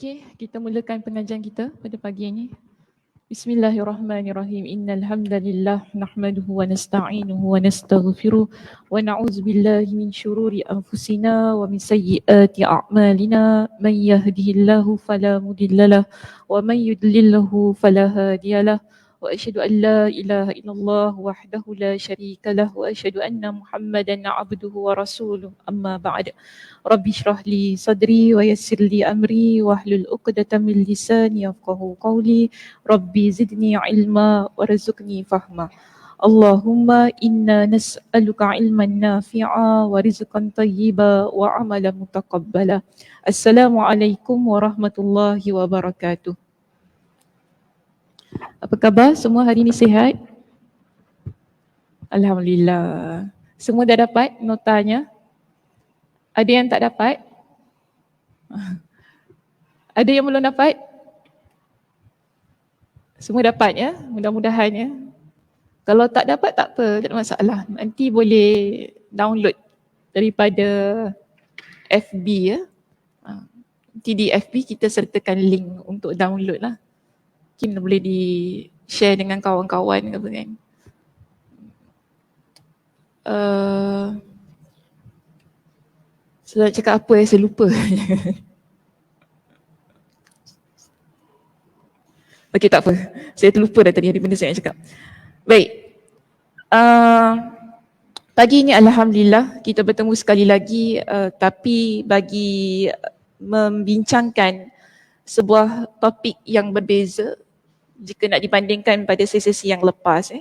Okey, kita mulakan pengajian kita pada pagi ini. Bismillahirrahmanirrahim. Innal hamdalillah nahmaduhu wa nasta'inuhu wa nastaghfiruh wa na'udzu billahi min shururi anfusina wa min sayyiati a'malina. Man yahdihillahu fala mudhillalah wa man yudlilhu fala hadiyalah. Wa asyhadu an la ilaha illallah wahdahu la syarika lah wa asyhadu anna Muhammadan 'abduhu wa rasuluh. Amma ba'd. Rabbi shrah li sadri wa yassir li amri wahlul 'uqdatam min lisani yafqahu qawli. Rabbi zidni ilma warzuqni fahma. Allahumma inna nas'aluka ilman nafi'a wa rizqan tayyiba wa amalan mutaqabbala. Assalamualaikum warahmatullahi wabarakatuh. Apa khabar? Semua hari ini sihat? Alhamdulillah. Semua dah dapat notanya? Ada yang tak dapat? Ada yang belum dapat? Semua dapat ya? Mudah-mudahan ya. Kalau tak dapat tak apa, tak ada masalah. Nanti boleh download daripada FB ya. Nanti di FB kita sertakan link untuk download lah. Mungkin boleh di share dengan kawan-kawan ke apa kan. Saya nak cakap apa saya lupa. Okey, tak apa. Saya terlupa dah tadi ada benda saya nak cakap. Baik. Pagi ini Alhamdulillah kita bertemu sekali lagi tapi bagi membincangkan sebuah topik yang berbeza jika nak dibandingkan pada sesi-sesi yang lepas.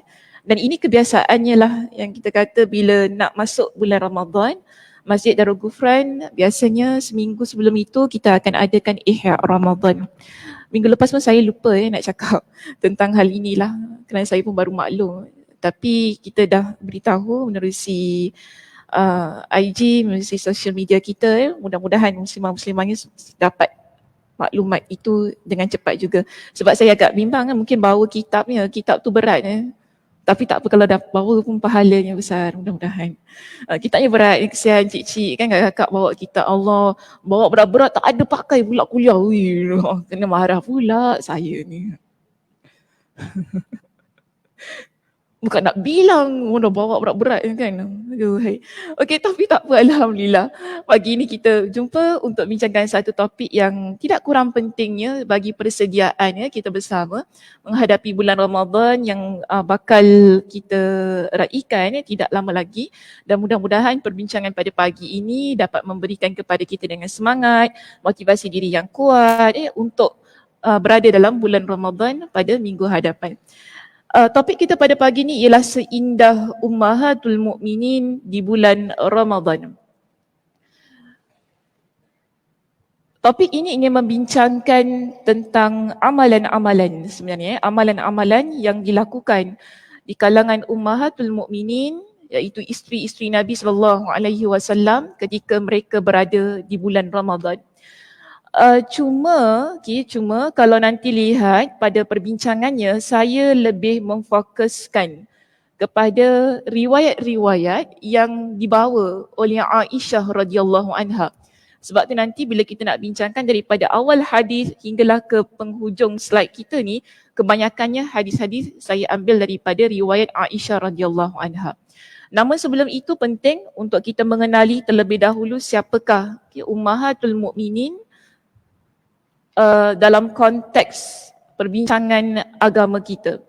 Dan ini kebiasaannya lah yang kita kata bila nak masuk bulan Ramadan, Masjid Darul Ghufran biasanya seminggu sebelum itu kita akan adakan Ihya Ramadan. Minggu lepas pun saya lupa nak cakap tentang hal inilah kerana saya pun baru maklum. Tapi kita dah beritahu menerusi IG, menerusi social media kita. Mudah-mudahan muslimah-muslimahnya dapat maklumat itu dengan cepat juga. Sebab saya agak bimbang kan, mungkin bawa kitabnya, kitab tu berat tapi tak apa kalau dah bawa pun pahalanya besar, mudah-mudahan. Kitabnya berat, kesian cik-cik kan kakak bawa kitab Allah, bawa berat-berat tak ada pakai pula kuliah. Kena marah pula saya ni. Bukan nak bilang dah bawa berat-berat kan. Aduh, hai. Okey, tapi tak apa, Alhamdulillah. Pagi ni kita jumpa untuk bincangkan satu topik yang tidak kurang pentingnya bagi persediaan kita bersama menghadapi bulan Ramadan yang bakal kita raikan tidak lama lagi, dan mudah-mudahan perbincangan pada pagi ini dapat memberikan kepada kita dengan semangat, motivasi diri yang kuat untuk berada dalam bulan Ramadan pada minggu hadapan. Topik kita pada pagi ni ialah seindah Ummahatul Mukminin di bulan Ramadan. Topik ini ingin membincangkan tentang amalan-amalan sebenarnya, amalan-amalan yang dilakukan di kalangan Ummahatul Mukminin, iaitu isteri-isteri Nabi SAW ketika mereka berada di bulan Ramadan. Cuma kalau nanti lihat pada perbincangannya, saya lebih memfokuskan kepada riwayat-riwayat yang dibawa oleh Aisyah radhiyallahu anha. Sebab tu nanti bila kita nak bincangkan daripada awal hadis hinggalah ke penghujung slide kita ni, kebanyakannya hadis-hadis saya ambil daripada riwayat Aisyah radhiyallahu anha. Namun sebelum itu penting untuk kita mengenali terlebih dahulu siapakah Ummahatul Mukminin dalam konteks perbincangan agama kita.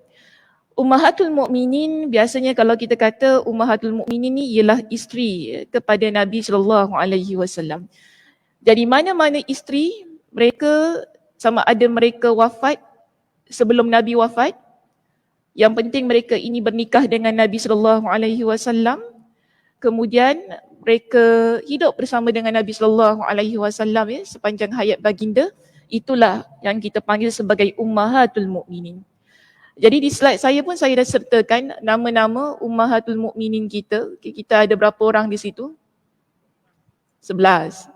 Ummahatul Mukminin biasanya kalau kita kata Ummahatul Mukminin ni ialah isteri kepada Nabi SAW. Jadi mana-mana isteri mereka, sama ada mereka wafat sebelum Nabi wafat, yang penting mereka ini bernikah dengan Nabi SAW, kemudian mereka hidup bersama dengan Nabi SAW sepanjang hayat baginda. Itulah yang kita panggil sebagai Ummahatul Mukminin. Jadi di slide saya pun saya dah sertakan nama-nama Ummahatul Mukminin kita. Kita ada berapa orang di situ? 11.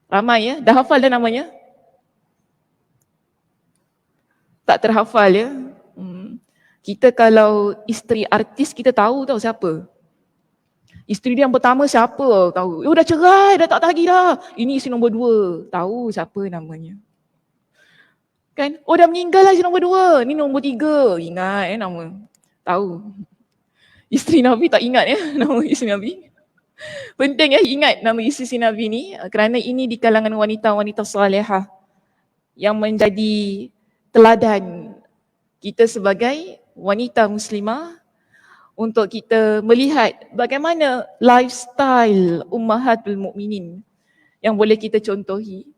Ramai ya? Dah hafal dah namanya? Tak terhafal ya? Kita kalau isteri artis kita tahu siapa? Isteri dia yang pertama siapa tahu? Dah cerai, dah tak lagi dah. Ini isteri nombor 2. Tahu siapa namanya? Kan? Oh dah meninggal lah nombor 2, ni nombor 3. Ingat nama. Tahu. Isteri Nabi tak ingat nama isteri Nabi. Penting ingat nama isteri Nabi ni kerana ini di kalangan wanita-wanita salihah yang menjadi teladan kita sebagai wanita muslimah untuk kita melihat bagaimana lifestyle ummahatul mukminin yang boleh kita contohi,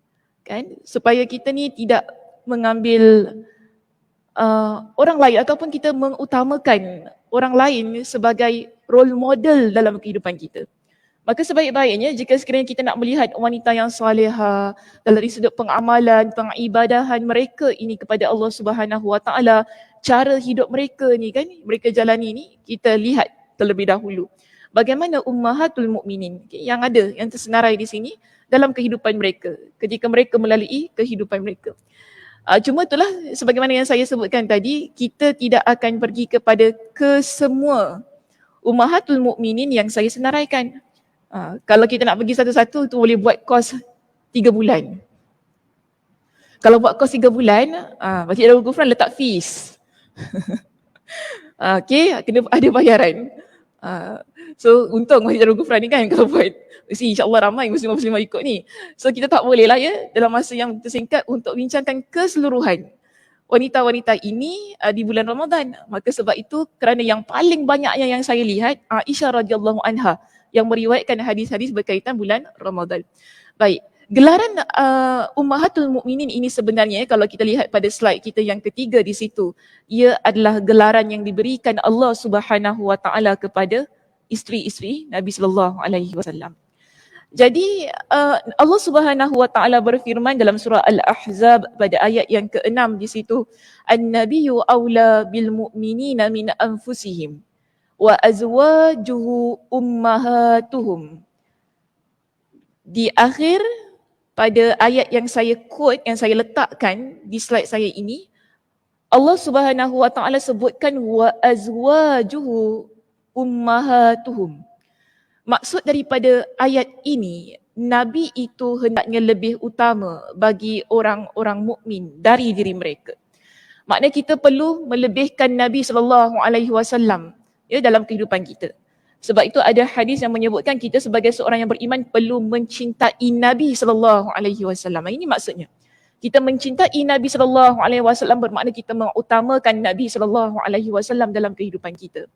kan, supaya kita ni tidak mengambil orang lain ataupun kita mengutamakan orang lain sebagai role model dalam kehidupan kita. Maka sebaik-baiknya jika sekiranya kita nak melihat wanita yang salihah dari sudut pengamalan, pengibadahan mereka ini kepada Allah Subhanahu Wa Taala, cara hidup mereka ni kan, mereka jalani ni, kita lihat terlebih dahulu bagaimana ummahatul mukminin yang ada, yang tersenarai di sini dalam kehidupan mereka ketika mereka melalui kehidupan mereka. Cuma itulah sebagaimana yang saya sebutkan tadi, kita tidak akan pergi kepada kesemua ummahatul mukminin yang saya senaraikan. Kalau kita nak pergi satu-satu tu boleh buat kos 3 bulan. Kalau buat kos 3 bulan, Masjid Darul Ghufran letak fees. Okay, kena ada bayaran. So untung Masjid Darul Ghufran ni kan kalau buat, insyaAllah ramai muslimah-muslimah ikut ni. So kita tak boleh lah dalam masa yang tersingkat untuk bincangkan keseluruhan wanita-wanita ini di bulan Ramadan. Maka sebab itu kerana yang paling banyaknya yang saya lihat Aisyah radhiyallahu anha yang meriwayatkan hadis-hadis berkaitan bulan Ramadan. Baik, gelaran ummahatul mukminin ini sebenarnya kalau kita lihat pada slide kita yang ketiga di situ, ia adalah gelaran yang diberikan Allah Subhanahu Wa Taala kepada isteri-isteri Nabi sallallahu alaihi wasallam. Jadi Allah Subhanahu Wa Taala berfirman dalam surah Al-Ahzab pada ayat yang ke-6 di situ, An-nabiyyu aula bil mu'minina min anfusihim wa azwajuhu ummahatuhum. Di akhir pada ayat yang saya quote, yang saya letakkan di slide saya ini, Allah Subhanahu Wa Taala sebutkan wa azwajuhu ummahatuhum. Maksud daripada ayat ini, Nabi itu hendaknya lebih utama bagi orang-orang mukmin dari diri mereka. Maknanya kita perlu melebihkan Nabi sallallahu alaihi wasallam dalam kehidupan kita. Sebab itu ada hadis yang menyebutkan kita sebagai seorang yang beriman perlu mencintai Nabi sallallahu alaihi wasallam. Ini maksudnya. Kita mencintai Nabi sallallahu alaihi wasallam bermakna kita mengutamakan Nabi sallallahu alaihi wasallam dalam kehidupan kita.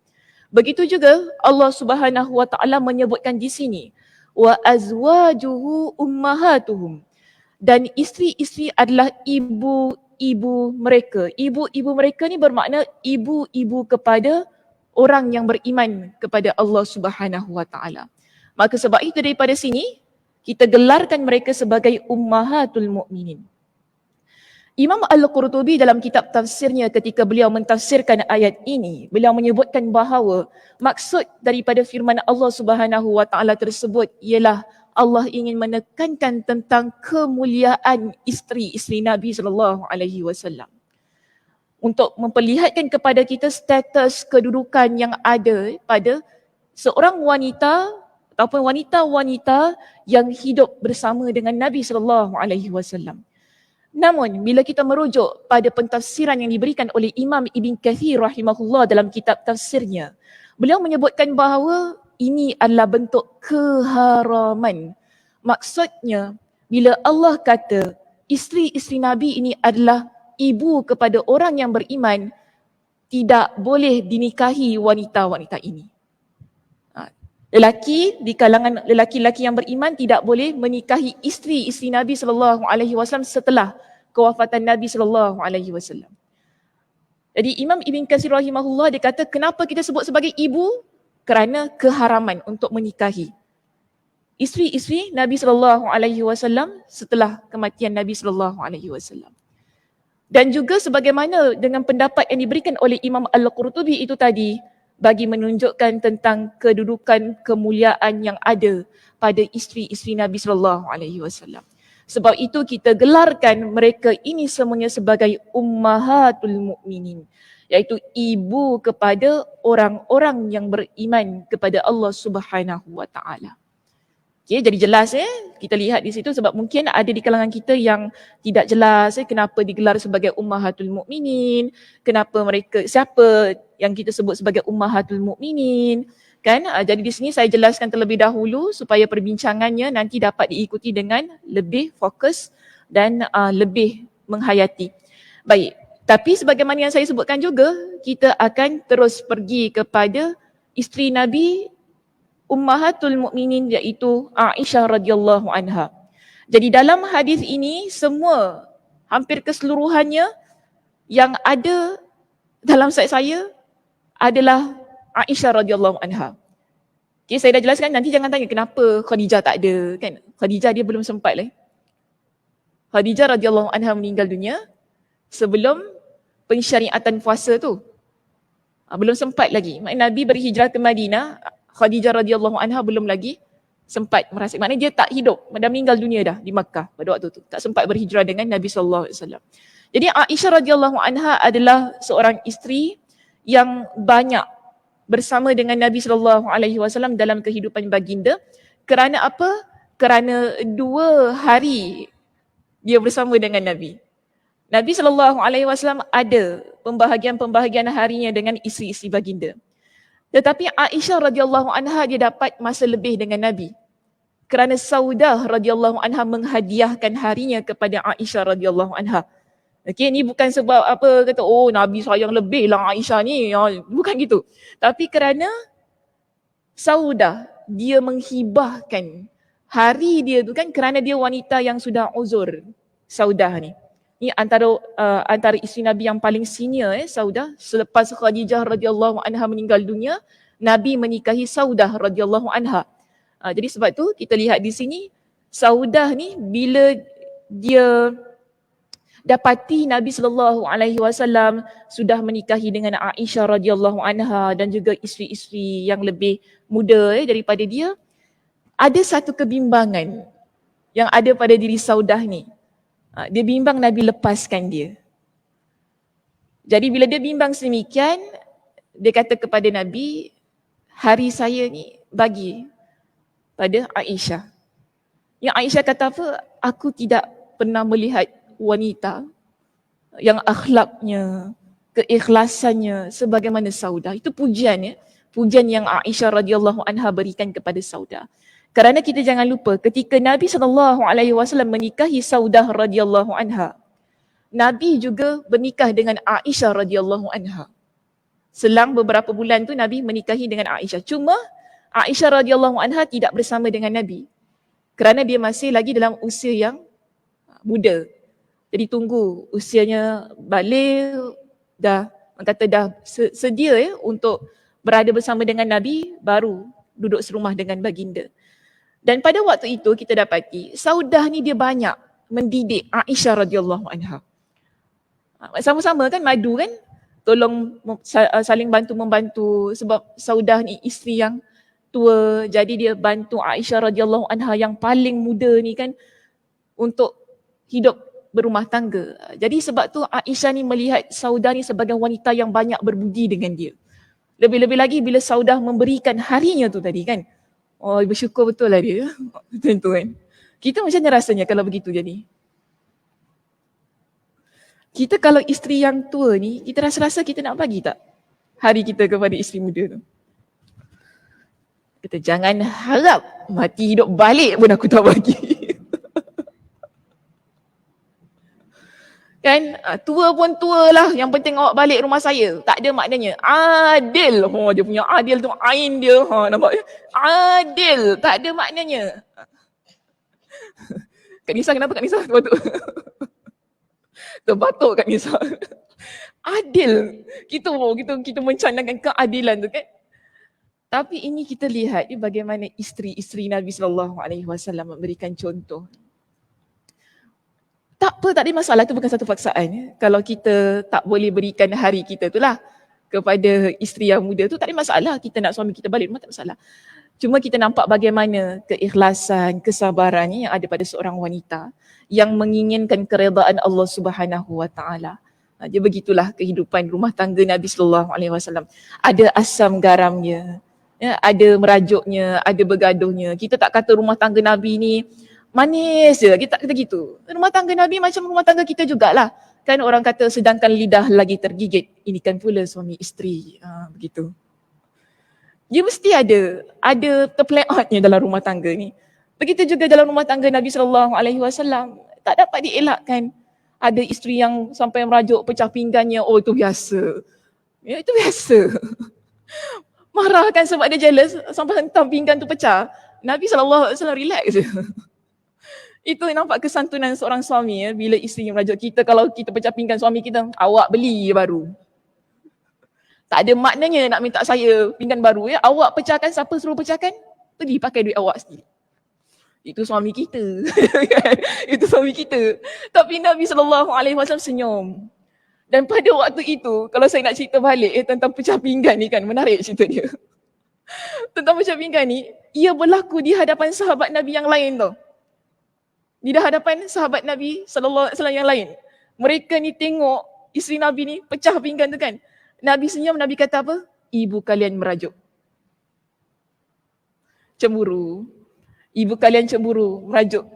Begitu juga Allah Subhanahu Wa Taala menyebutkan di sini wa azwajuhu ummahatuhum, dan isteri-isteri adalah ibu-ibu mereka. Ibu-ibu mereka ni bermakna ibu-ibu kepada orang yang beriman kepada Allah Subhanahu Wa Taala. Maka sebab itu daripada sini kita gelarkan mereka sebagai ummahatul mukminin. Imam Al-Qurtubi dalam kitab tafsirnya ketika beliau mentafsirkan ayat ini, beliau menyebutkan bahawa maksud daripada firman Allah Subhanahu Wa Taala tersebut ialah Allah ingin menekankan tentang kemuliaan isteri-isteri Nabi sallallahu alaihi wasallam. Untuk memperlihatkan kepada kita status kedudukan yang ada pada seorang wanita ataupun wanita-wanita yang hidup bersama dengan Nabi sallallahu alaihi wasallam. Namun bila kita merujuk pada pentafsiran yang diberikan oleh Imam Ibn Kathir rahimahullah dalam kitab tafsirnya, beliau menyebutkan bahawa ini adalah bentuk keharaman. Maksudnya bila Allah kata isteri-isteri Nabi ini adalah ibu kepada orang yang beriman, tidak boleh dinikahi wanita-wanita ini. Lelaki di kalangan lelaki-lelaki yang beriman tidak boleh menikahi isteri-isteri Nabi sallallahu alaihi wasallam setelah kewafatan Nabi sallallahu alaihi wasallam. Jadi Imam Ibn Katsir rahimahullah dia kata kenapa kita sebut sebagai ibu? Kerana keharaman untuk menikahi isteri-isteri Nabi sallallahu alaihi wasallam setelah kematian Nabi sallallahu alaihi wasallam. Dan juga sebagaimana dengan pendapat yang diberikan oleh Imam Al-Qurtubi itu tadi, bagi menunjukkan tentang kedudukan kemuliaan yang ada pada isteri-isteri Nabi sallallahu alaihi wasallam. Sebab itu kita gelarkan mereka ini semuanya sebagai ummahatul mukminin, iaitu ibu kepada orang-orang yang beriman kepada Allah Subhanahu Wa Taala. Okay, jadi jelas kita lihat di situ sebab mungkin ada di kalangan kita yang tidak jelas kenapa digelar sebagai Ummahatul Mukminin, kenapa mereka, siapa yang kita sebut sebagai Ummahatul Mukminin, kan? Jadi di sini saya jelaskan terlebih dahulu supaya perbincangannya nanti dapat diikuti dengan lebih fokus dan lebih menghayati. Baik, tapi sebagaimana yang saya sebutkan juga, kita akan terus pergi kepada isteri Nabi Ummahatul Mukminin iaitu Aisyah radhiyallahu anha. Jadi dalam hadis ini semua hampir keseluruhannya yang ada dalam slide saya adalah Aisyah radhiyallahu anha. Okay, saya dah jelaskan, nanti jangan tanya kenapa Khadijah tak ada, kan? Khadijah dia belum sempat lah. Khadijah radhiyallahu anha meninggal dunia sebelum pensyariatan puasa tu. Belum sempat lagi. Maknanya Nabi berhijrah ke Madinah, Khadijah radhiyallahu anha belum lagi sempat merasakan. Maknanya dia tak hidup, dah meninggal dunia dah di Makkah pada waktu tu. Tak sempat berhijrah dengan Nabi sallallahu alaihi wasallam. Jadi Aisyah radhiyallahu anha adalah seorang isteri yang banyak bersama dengan Nabi sallallahu alaihi wasallam dalam kehidupan baginda. Kerana apa? Kerana 2 hari dia bersama dengan Nabi. Nabi sallallahu alaihi wasallam ada pembahagian-pembahagian harinya dengan isteri-isteri baginda. Tetapi Aisyah radhiyallahu anha dia dapat masa lebih dengan Nabi. Kerana Saudah radhiyallahu anha menghadiahkan harinya kepada Aisyah radhiyallahu anha. Okey, ni bukan sebab apa kata oh Nabi sayang lebih lah Aisyah ni. Bukan gitu. Tapi kerana Saudah dia menghibahkan hari dia tu kan kerana dia wanita yang sudah uzur. Saudah ni. Ni antara isteri Nabi yang paling senior Saudah. Selepas Khadijah radhiyallahu anha meninggal dunia, Nabi menikahi Saudah radhiyallahu anha. Jadi sebab tu kita lihat di sini Saudah ni bila dia dapati Nabi sallallahu alaihi wasallam sudah menikahi dengan Aisyah radhiyallahu anha dan juga isteri-isteri yang lebih muda daripada dia, ada satu kebimbangan yang ada pada diri Saudah ni. Dia bimbang Nabi lepaskan dia. Jadi bila dia bimbang sedemikian, dia kata kepada Nabi, hari saya ni bagi pada Aisyah. Yang Aisyah kata apa? Aku tidak pernah melihat wanita yang akhlaknya, keikhlasannya sebagaimana Saudah. Itu pujian pujian yang Aisyah radhiyallahu anha berikan kepada Saudah. Kerana kita jangan lupa ketika Nabi SAW menikahi Saudah radhiyallahu anha, Nabi juga bernikah dengan Aisyah radhiyallahu anha. Selang beberapa bulan tu Nabi menikahi dengan Aisyah. Cuma Aisyah radhiyallahu anha tidak bersama dengan Nabi. Kerana dia masih lagi dalam usia yang muda. Jadi tunggu usianya balik, dah sedia untuk berada bersama dengan Nabi, baru duduk serumah dengan baginda. Dan pada waktu itu kita dapati Saudah ni dia banyak mendidik Aisyah radhiyallahu anha. Sama-sama kan madu kan, tolong saling bantu-membantu sebab Saudah ni isteri yang tua, jadi dia bantu Aisyah radhiyallahu anha yang paling muda ni kan untuk hidup berumah tangga. Jadi sebab tu Aisyah ni melihat Saudah ni sebagai wanita yang banyak berbudi dengan dia. Lebih-lebih lagi bila Saudah memberikan harinya tu tadi kan. Oh, bersyukur betul lah dia. Tentu kan. Kita macam mana rasanya kalau begitu jadi? Kita kalau isteri yang tua ni, kita rasa-rasa kita nak bagi tak hari kita kepada isteri muda tu? Kita jangan harap mati hidup balik pun aku tak bagi. Kan, tua pun tua lah, yang penting awak balik rumah saya. Tak ada maknanya. Adil. Dia punya adil tu ain dia. Nampak? Adil. Tak ada maknanya. Kak Nisa, kenapa Kak Nisa terbatuk? Terbatuk Kak Nisa. Adil. Kita mencanangkan keadilan tu kan. Tapi ini kita lihat bagaimana isteri-isteri Nabi SAW memberikan contoh. Tak apa, tak ada masalah, itu bukan satu paksaan. Kalau kita tak boleh berikan hari kita tu lah kepada isteri yang muda tu, tak ada masalah. Kita nak suami kita balik rumah, tak masalah. Cuma kita nampak bagaimana keikhlasan, kesabaran yang ada pada seorang wanita yang menginginkan keredaan Allah Subhanahu Wa Taala. Dia begitulah kehidupan rumah tangga Nabi SAW. Ada asam garamnya. Ya, ada merajuknya, ada bergaduhnya. Kita tak kata rumah tangga Nabi ni manis je, kita kata gitu. Rumah tangga Nabi macam rumah tangga kita jugalah. Kan orang kata sedangkan lidah lagi tergigit, ini kan pula suami isteri. Begitu. Dia mesti ada terplay outnya dalam rumah tangga ni. Begitu juga dalam rumah tangga Nabi SAW, tak dapat dielakkan. Ada isteri yang sampai merajuk pecah pinggannya, oh itu biasa. Ya, itu biasa. Marah kan sebab dia jealous sampai hentam pinggan tu pecah. Nabi SAW relax je. Itu nampak kesantunan seorang suami ya, bila isteri merajuk kita, kalau kita pecah pinggan suami kita, awak beli baru. Tak ada maknanya nak minta saya pinggan baru ya. Awak pecahkan, siapa suruh pecahkan? Pergi pakai duit awak sendiri. Itu suami kita. Itu suami kita. Tapi Nabi SAW senyum. Dan pada waktu itu, kalau saya nak cerita balik tentang pecah pinggan ni kan, menarik cerita dia. Tentang pecah pinggan ni, ia berlaku di hadapan sahabat Nabi yang lain tau. Di hadapan sahabat Nabi SAW yang lain. Mereka ni tengok isteri Nabi ni pecah pinggan tu kan. Nabi senyum, Nabi kata apa? Ibu kalian merajuk. Cemburu. Ibu kalian cemburu, merajuk.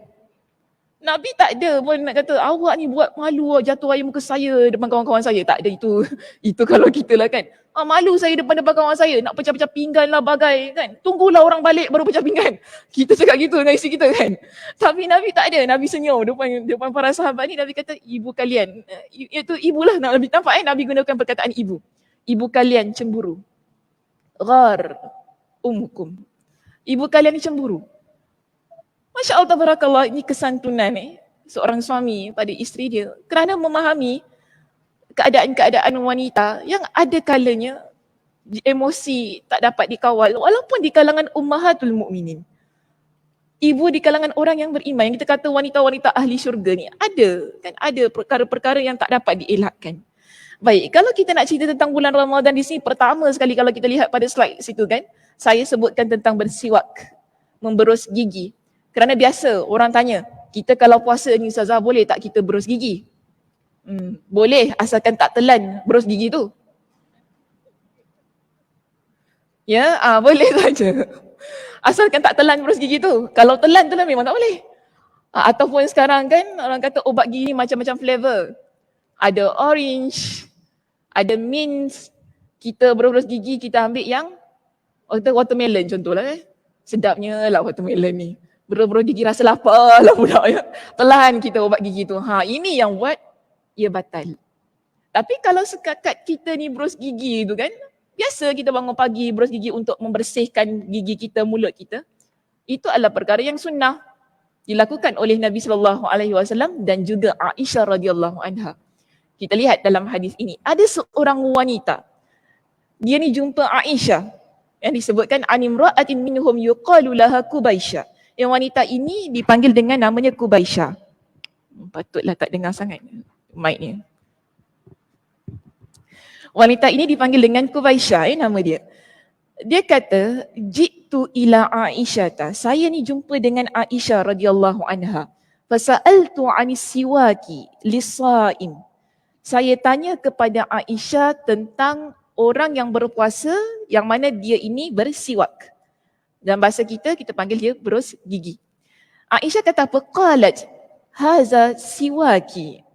Nabi tak ada pun nak kata, awak ni buat malu jatuh air muka saya depan kawan-kawan saya. Tak ada itu. Itu kalau kita lah kan. Malu saya depan-depan kawan saya, nak pecah-pecah pinggan lah bagai kan. Tunggulah orang balik baru pecah pinggan. Kita cakap gitu dengan isteri kita kan. Tapi Nabi tak ada. Nabi senyum depan para sahabat ni. Nabi kata, ibu kalian. Itu ibulah. Nabi nampak Nabi gunakan perkataan ibu. Ibu kalian cemburu. Ghar umukum. Ibu kalian ni cemburu. Masya Allah tabarakallah, ini kesantunan seorang suami pada isteri dia kerana memahami keadaan-keadaan wanita yang ada kalanya emosi tak dapat dikawal walaupun di kalangan ummahatul mukminin. Ibu di kalangan orang yang beriman, yang kita kata wanita-wanita ahli syurga ni ada perkara-perkara yang tak dapat dielakkan. Baik, kalau kita nak cerita tentang bulan Ramadan di sini, pertama sekali kalau kita lihat pada slide situ kan, saya sebutkan tentang bersiwak, memberus gigi. Kerana biasa orang tanya, kita kalau puasa ni Ustazah boleh tak kita berus gigi? Boleh asalkan tak telan berus gigi tu. Ya, boleh saja. Asalkan tak telan berus gigi tu. Kalau telan memang tak boleh. Ataupun sekarang kan orang kata ubat gigi ni macam-macam flavor. Ada orange, ada mint. Kita berus gigi kita ambil yang watermelon contohlah Sedapnya lah watermelon ni. Berus gigi rasa lapar lah budak ya. Telan kita ubat gigi tu. Ini yang buat ia batal. Tapi kalau setakat kita ni berus gigi tu kan, biasa kita bangun pagi berus gigi untuk membersihkan gigi kita, mulut kita. Itu adalah perkara yang sunnah dilakukan oleh Nabi SAW dan juga Aisyah radhiyallahu anha. Kita lihat dalam hadis ini, ada seorang wanita. Dia ni jumpa Aisyah yang disebutkan animra'atin minhum yuqalu laha Kubaisyah. Yang wanita ini dipanggil dengan namanya Kubaisyah. Patutlah tak dengar sangat mic ni. Wanita ini dipanggil dengan Kubaisyah, nama dia. Dia kata, jitu ila Aisyata. Saya ni jumpa dengan Aisyah radhiyallahu anha. Fasa'altu 'anis siwaki lis-sha'im. Saya tanya kepada Aisyah tentang orang yang berpuasa yang mana dia ini bersiwak. Dalam bahasa kita panggil dia berus gigi. Aisyah kata apa? Qalat, haza siwaki.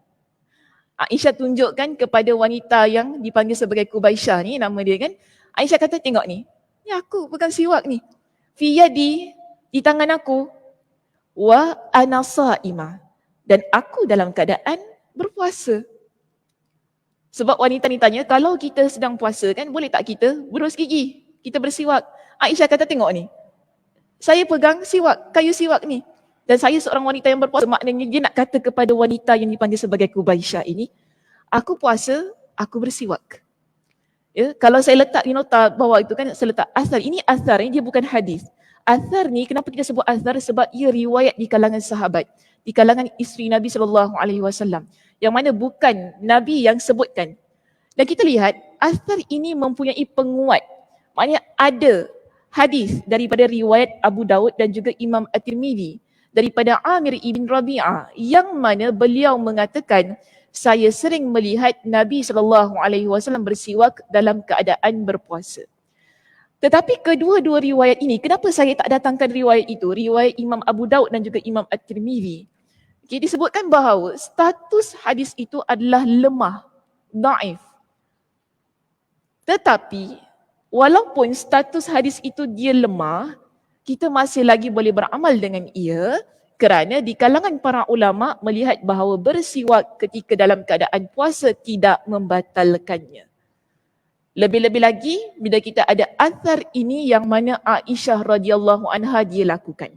Aisyah tunjukkan kepada wanita yang dipanggil sebagai Kubaisyah ni, nama dia kan. Aisyah kata, tengok ni aku pegang siwak ni. Fi yadi, di tangan aku. Wa ana sa'imah. Dan aku dalam keadaan berpuasa. Sebab wanita ni tanya, kalau kita sedang puasa kan, boleh tak kita berus gigi? Kita bersiwak. Aisyah kata, tengok ni. Saya pegang siwak, kayu siwak ni. Dan saya seorang wanita yang berpuasa. Maknanya dia nak kata kepada wanita yang dipanggil sebagai Kubaisyah ini, aku puasa, aku bersiwak. Ya, kalau saya letak di nota bawah itu kan, saya letak asar. Ini asar, ini dia bukan hadis. Asar ni, kenapa kita sebut asar? Sebab ia riwayat di kalangan sahabat. Di kalangan isteri Nabi SAW. Yang mana bukan Nabi yang sebutkan. Dan kita lihat, asar ini mempunyai penguat. Maknanya ada hadis daripada riwayat Abu Daud dan juga Imam At-Tirmidzi daripada Amir ibn Rabi'ah yang mana beliau mengatakan, saya sering melihat Nabi SAW bersiwak dalam keadaan berpuasa. Tetapi kedua-dua riwayat ini, kenapa saya tak datangkan riwayat itu? Riwayat Imam Abu Daud dan juga Imam At-Tirmizi. Okay, disebutkan bahawa status hadis itu adalah lemah, daif. Tetapi walaupun status hadis itu dia lemah, kita masih lagi boleh beramal dengan ia kerana di kalangan para ulama melihat bahawa bersiwak ketika dalam keadaan puasa tidak membatalkannya. Lebih-lebih lagi bila kita ada athar ini yang mana Aisyah radhiyallahu anha dia lakukan.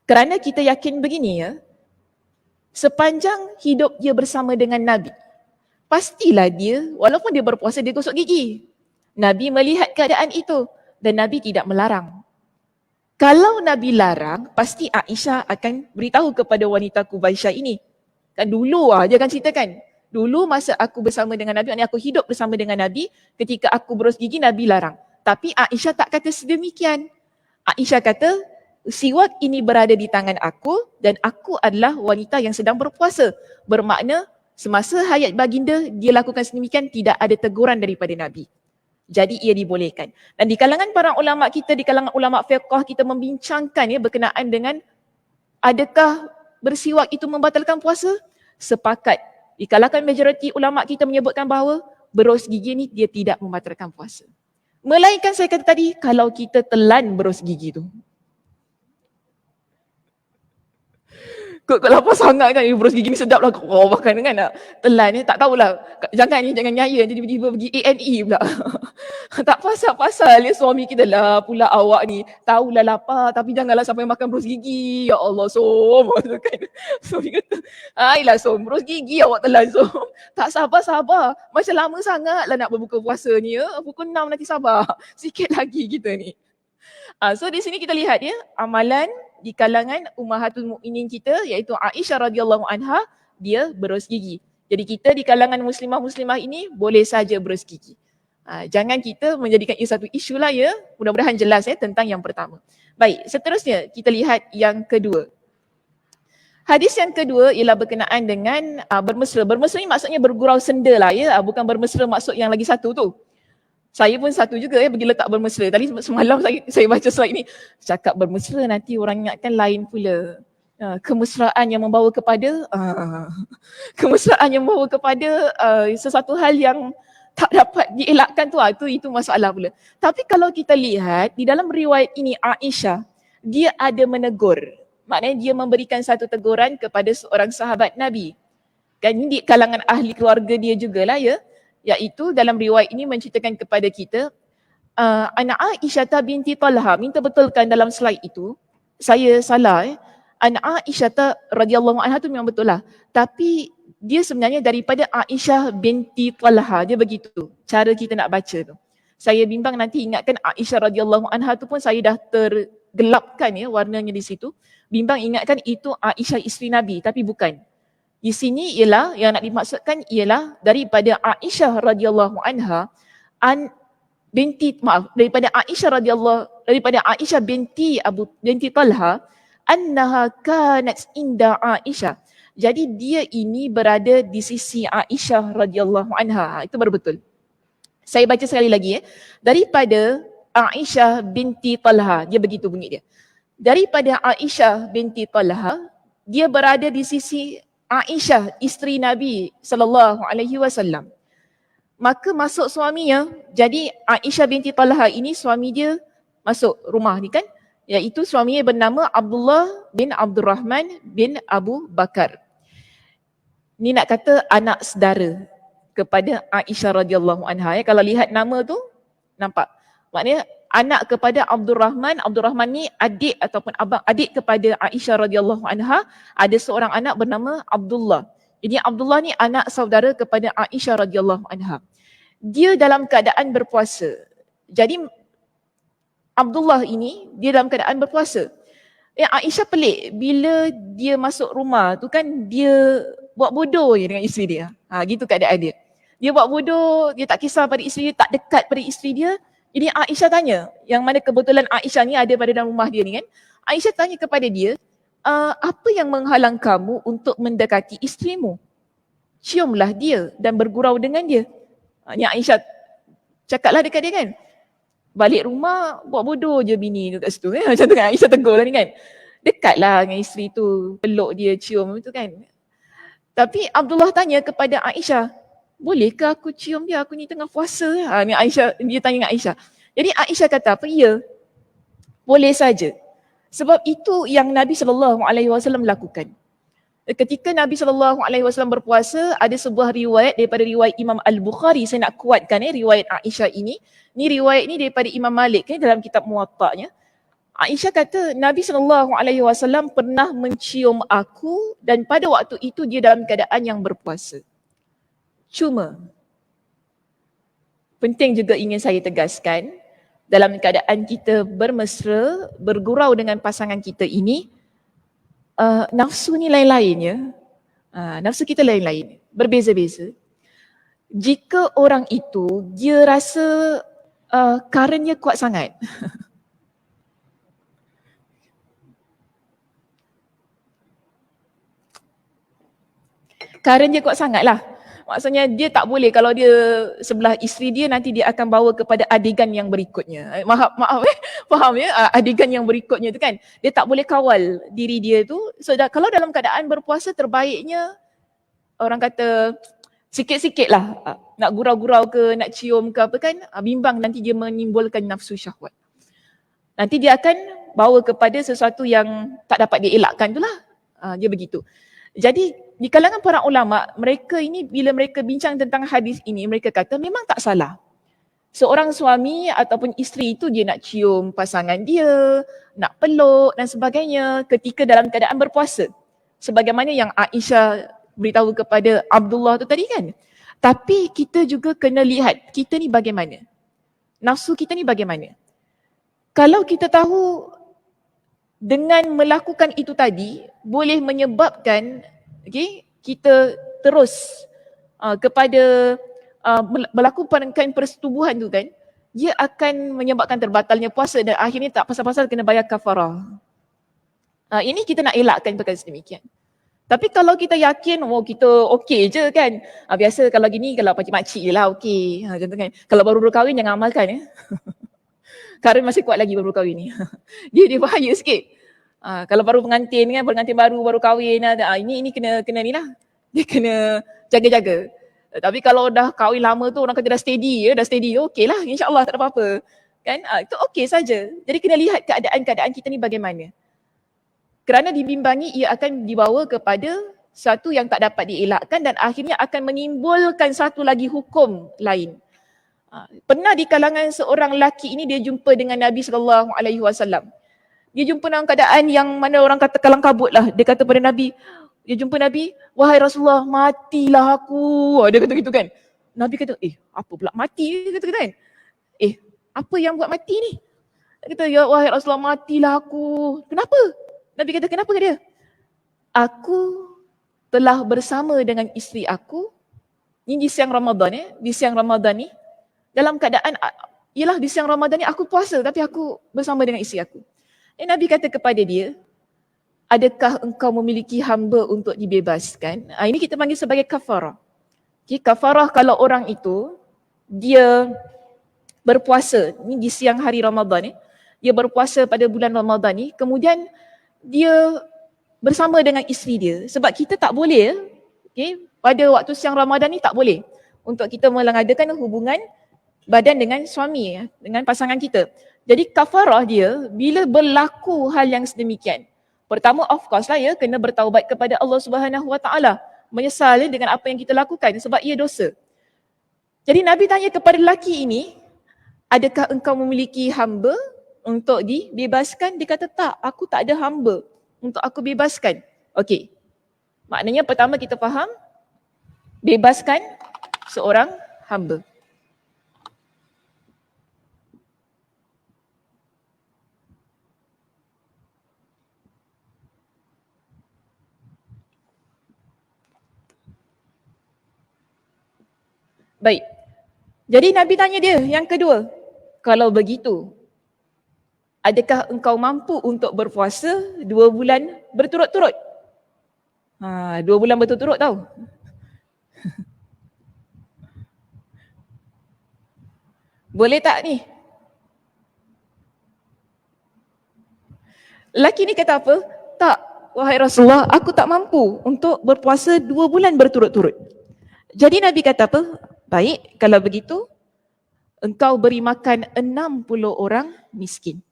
Kerana kita yakin begini ya, sepanjang hidup dia bersama dengan Nabi, pastilah dia walaupun dia berpuasa dia gosok gigi. Nabi melihat keadaan itu dan Nabi tidak melarang. Kalau Nabi larang, pasti Aisyah akan beritahu kepada wanita Qubaisyah ini. Kan dulu dia akan ceritakan. Dulu masa aku bersama dengan Nabi, aku hidup bersama dengan Nabi, ketika aku berus gigi Nabi larang. Tapi Aisyah tak kata sedemikian. Aisyah kata, siwak ini berada di tangan aku dan aku adalah wanita yang sedang berpuasa. Bermakna semasa hayat baginda dia lakukan sedemikian, tidak ada teguran daripada Nabi. Jadi ia dibolehkan. Dan di kalangan para ulama kita, di kalangan ulama fiqh kita membincangkan berkenaan dengan adakah bersiwak itu membatalkan puasa? Sepakat. Di kalangan majoriti ulama kita menyebutkan bahawa berus gigi ni dia tidak membatalkan puasa. Melainkan saya kata tadi, kalau kita telan berus gigi tu. Kau lapar sangat kan, berus gigi ni sedap lah kau makan kan nak telan ni, tak tahulah. Jangan nyaya, jadi tiba-tiba pergi A&E pula. Tak pasal-pasal suami kita lah pula awak ni. Tahulah lapar tapi janganlah sampai makan berus gigi. Ya Allah Som. Kan. Suami kata, ailah Som, berus gigi awak telan Som. Tak sabar. Macam lama sangat lah nak berbuka puasa ni ya. Pukul 6 nanti sabar. Sikit lagi kita ni. So di sini kita lihat amalan di kalangan ummahatul mukminin kita iaitu Aisyah radhiyallahu anha, dia berus gigi. Jadi kita di kalangan muslimah-muslimah ini boleh saja berus gigi. Jangan kita menjadikan ia satu isu lah ya. Mudah-mudahan jelas tentang yang pertama. Baik, seterusnya kita lihat yang kedua. Hadis yang kedua ialah berkenaan dengan bermesra. Bermesra ni maksudnya bergurau senda lah ya. Bukan bermesra maksud yang lagi satu tu. Saya pun satu juga pergi letak bermesra. Tadi semalam saya baca slide ni. Cakap bermesra nanti orang ingatkan lain pula. Kemesraan yang membawa kepada kemesraan yang membawa kepada sesuatu hal yang tak dapat dielakkan itu masalah pula. Tapi kalau kita lihat di dalam riwayat ini Aisyah, dia ada menegur. Maknanya dia memberikan satu teguran kepada seorang sahabat Nabi. Kan ini di kalangan ahli keluarga dia jugalah ya. Iaitu dalam riwayat ini menceritakan kepada kita anak Aisyah binti Talha, minta betulkan dalam slide itu. Saya salah anak Aisyah radhiyallahu anha tu memang betul lah. Tapi dia sebenarnya daripada Aisyah binti Talha, dia begitu cara kita nak baca tu. Saya bimbang nanti ingatkan Aisyah radhiyallahu anha tu pun saya dah tergelapkan warnanya di situ. Bimbang ingatkan itu Aisyah isteri Nabi, tapi bukan. Di sini ialah yang nak dimaksudkan ialah daripada Aisyah radhiyallahu anha daripada Aisyah binti Talha annaha kanat inda Aisyah. Jadi dia ini berada di sisi Aisyah radhiyallahu anha. Itu baru betul. Saya baca sekali lagi daripada Aisyah binti Talha, dia begitu bunyi dia. Daripada Aisyah binti Talha, dia berada di sisi Aisyah isteri Nabi sallallahu alaihi wasallam. Maka masuk suaminya. Jadi Aisyah binti Talha ini suami dia masuk rumah ni kan, iaitu suaminya bernama Abdullah bin Abdurrahman bin Abu Bakar. Ni nak kata anak saudara kepada Aisyah radhiyallahu anha. Kalau lihat nama tu nampak. Maknanya anak kepada Abdurrahman. Abdurrahman ni adik ataupun abang adik kepada Aisyah radhiyallahu anha. Ada seorang anak bernama Abdullah. Jadi Abdullah ni anak saudara kepada Aisyah radhiyallahu anha. Dia dalam keadaan berpuasa. Jadi Abdullah ini dia dalam keadaan berpuasa. Aisyah pelik bila dia masuk rumah tu kan dia buat bodoh je dengan isteri dia. Gitu keadaan dia. Dia buat bodoh, dia tak kisah pada isteri dia, tak dekat pada isteri dia. Jadi Aisyah tanya, yang mana kebetulan Aisyah ni ada pada dalam rumah dia ni kan. Aisyah tanya kepada dia, apa yang menghalang kamu untuk mendekati isterimu? Ciumlah dia dan bergurau dengan dia. Ni Aisyah cakaplah dekat dia kan. Balik rumah buat bodoh je bini tu kat situ. Macam tu kan Aisyah tegur lah ni kan. Dekatlah dengan isteri tu, peluk dia, cium tu kan. Tapi Abdullah tanya kepada Aisyah, bolehkah aku cium dia? Aku ni tengah puasa. Ni Aisyah, dia tanya dengan Aisyah. Jadi Aisyah kata apa? Ya, boleh saja. Sebab itu yang Nabi SAW lakukan. Ketika Nabi SAW berpuasa, ada sebuah riwayat daripada riwayat Imam Al-Bukhari. Saya nak kuatkan riwayat Aisyah ini. Ni riwayat ni daripada Imam Malik dalam kitab Muwatta'nya. Aisyah kata Nabi SAW pernah mencium aku dan pada waktu itu dia dalam keadaan yang berpuasa. Cuma, penting juga ingin saya tegaskan, dalam keadaan kita bermesra, bergurau dengan pasangan kita ini, nafsu ni lain-lain ya. Nafsu kita lain-lain, berbeza-beza. Jika orang itu dia rasa currentnya kuat sangat, current dia kuat sangat lah. Maksudnya dia tak boleh kalau dia sebelah isteri dia nanti dia akan bawa kepada adegan yang berikutnya. Maaf faham ya? Adegan yang berikutnya tu kan. Dia tak boleh kawal diri dia tu. So kalau dalam keadaan berpuasa terbaiknya orang kata sikit-sikit lah nak gurau-gurau ke, nak cium ke apa kan, bimbang nanti dia menimbulkan nafsu syahwat. Nanti dia akan bawa kepada sesuatu yang tak dapat dielakkan tu lah. Dia begitu. Jadi di kalangan para ulama, mereka ini bila mereka bincang tentang hadis ini, mereka kata memang tak salah. Seorang suami ataupun isteri itu dia nak cium pasangan dia, nak peluk dan sebagainya ketika dalam keadaan berpuasa. Sebagaimana yang Aisyah beritahu kepada Abdullah tu tadi kan. Tapi kita juga kena lihat kita ni bagaimana. Nafsu kita ni bagaimana. Kalau kita tahu dengan melakukan itu tadi boleh menyebabkan kita terus kepada melakukan persetubuhan tu kan, dia akan menyebabkan terbatalnya puasa dan akhirnya tak pasal-pasal kena bayar kafarah. Ini kita nak elakkan perkara sedemikian. Tapi kalau kita yakin, kita okey je kan. Biasa kalau gini, kalau pakcik-makcik je lah okey. Macam tu kan. Kalau baru berkahwin jangan amalkan ya. Karen masih kuat lagi baru kahwin ni. dia bahaya sikit. Kalau baru pengantin kan, pengantin baru kahwin, ini kena ni lah. Dia kena jaga-jaga. Tapi kalau dah kahwin lama tu orang kata dah steady okey lah, insyaAllah tak ada apa-apa. Kan? Itu okey saja. Jadi kena lihat keadaan-keadaan kita ni bagaimana. Kerana dibimbangi ia akan dibawa kepada satu yang tak dapat dielakkan dan akhirnya akan menimbulkan satu lagi hukum lain. Pernah di kalangan seorang lelaki ini dia jumpa dengan Nabi SAW. Dia jumpa dalam keadaan yang mana orang kata kalang kabut lah. Dia kata pada Nabi, dia jumpa Nabi, wahai Rasulullah, matilah aku. Dia kata gitu kan. Nabi kata, apa pula mati? Dia kata kan. Apa yang buat mati ni? Dia kata, ya wahai Rasulullah, matilah aku. Kenapa? Nabi kata, kenapa ke dia? Aku telah bersama dengan isteri aku, ni di siang Ramadan di siang Ramadan ni, dalam keadaan, ialah di siang Ramadan ni aku puasa tapi aku bersama dengan isteri aku. Nabi kata kepada dia, adakah engkau memiliki hamba untuk dibebaskan? Ini kita panggil sebagai kafarah. Kafarah kalau orang itu, dia berpuasa, ni di siang hari Ramadan dia berpuasa pada bulan Ramadan ni, kemudian dia bersama dengan isteri dia. Sebab kita tak boleh, pada waktu siang Ramadan ni tak boleh untuk kita mengadakan hubungan badan dengan suami, dengan pasangan kita. Jadi kafarah dia bila berlaku hal yang sedemikian. Pertama of course lah kena bertaubat kepada Allah Subhanahu Wa Taala, menyesal dengan apa yang kita lakukan sebab ia dosa. Jadi Nabi tanya kepada lelaki ini, adakah engkau memiliki hamba untuk dibebaskan? Dia kata tak, aku tak ada hamba untuk aku bebaskan. Okey. Maknanya pertama kita faham, bebaskan seorang hamba. Baik. Jadi Nabi tanya dia yang kedua, kalau begitu, adakah engkau mampu untuk berpuasa 2 bulan berturut-turut? 2 bulan berturut-turut tau. Boleh tak ni? Lelaki ni kata apa? Tak, wahai Rasulullah, aku tak mampu untuk berpuasa 2 bulan berturut-turut. Jadi Nabi kata apa? Baik, kalau begitu engkau beri makan 60 orang miskin.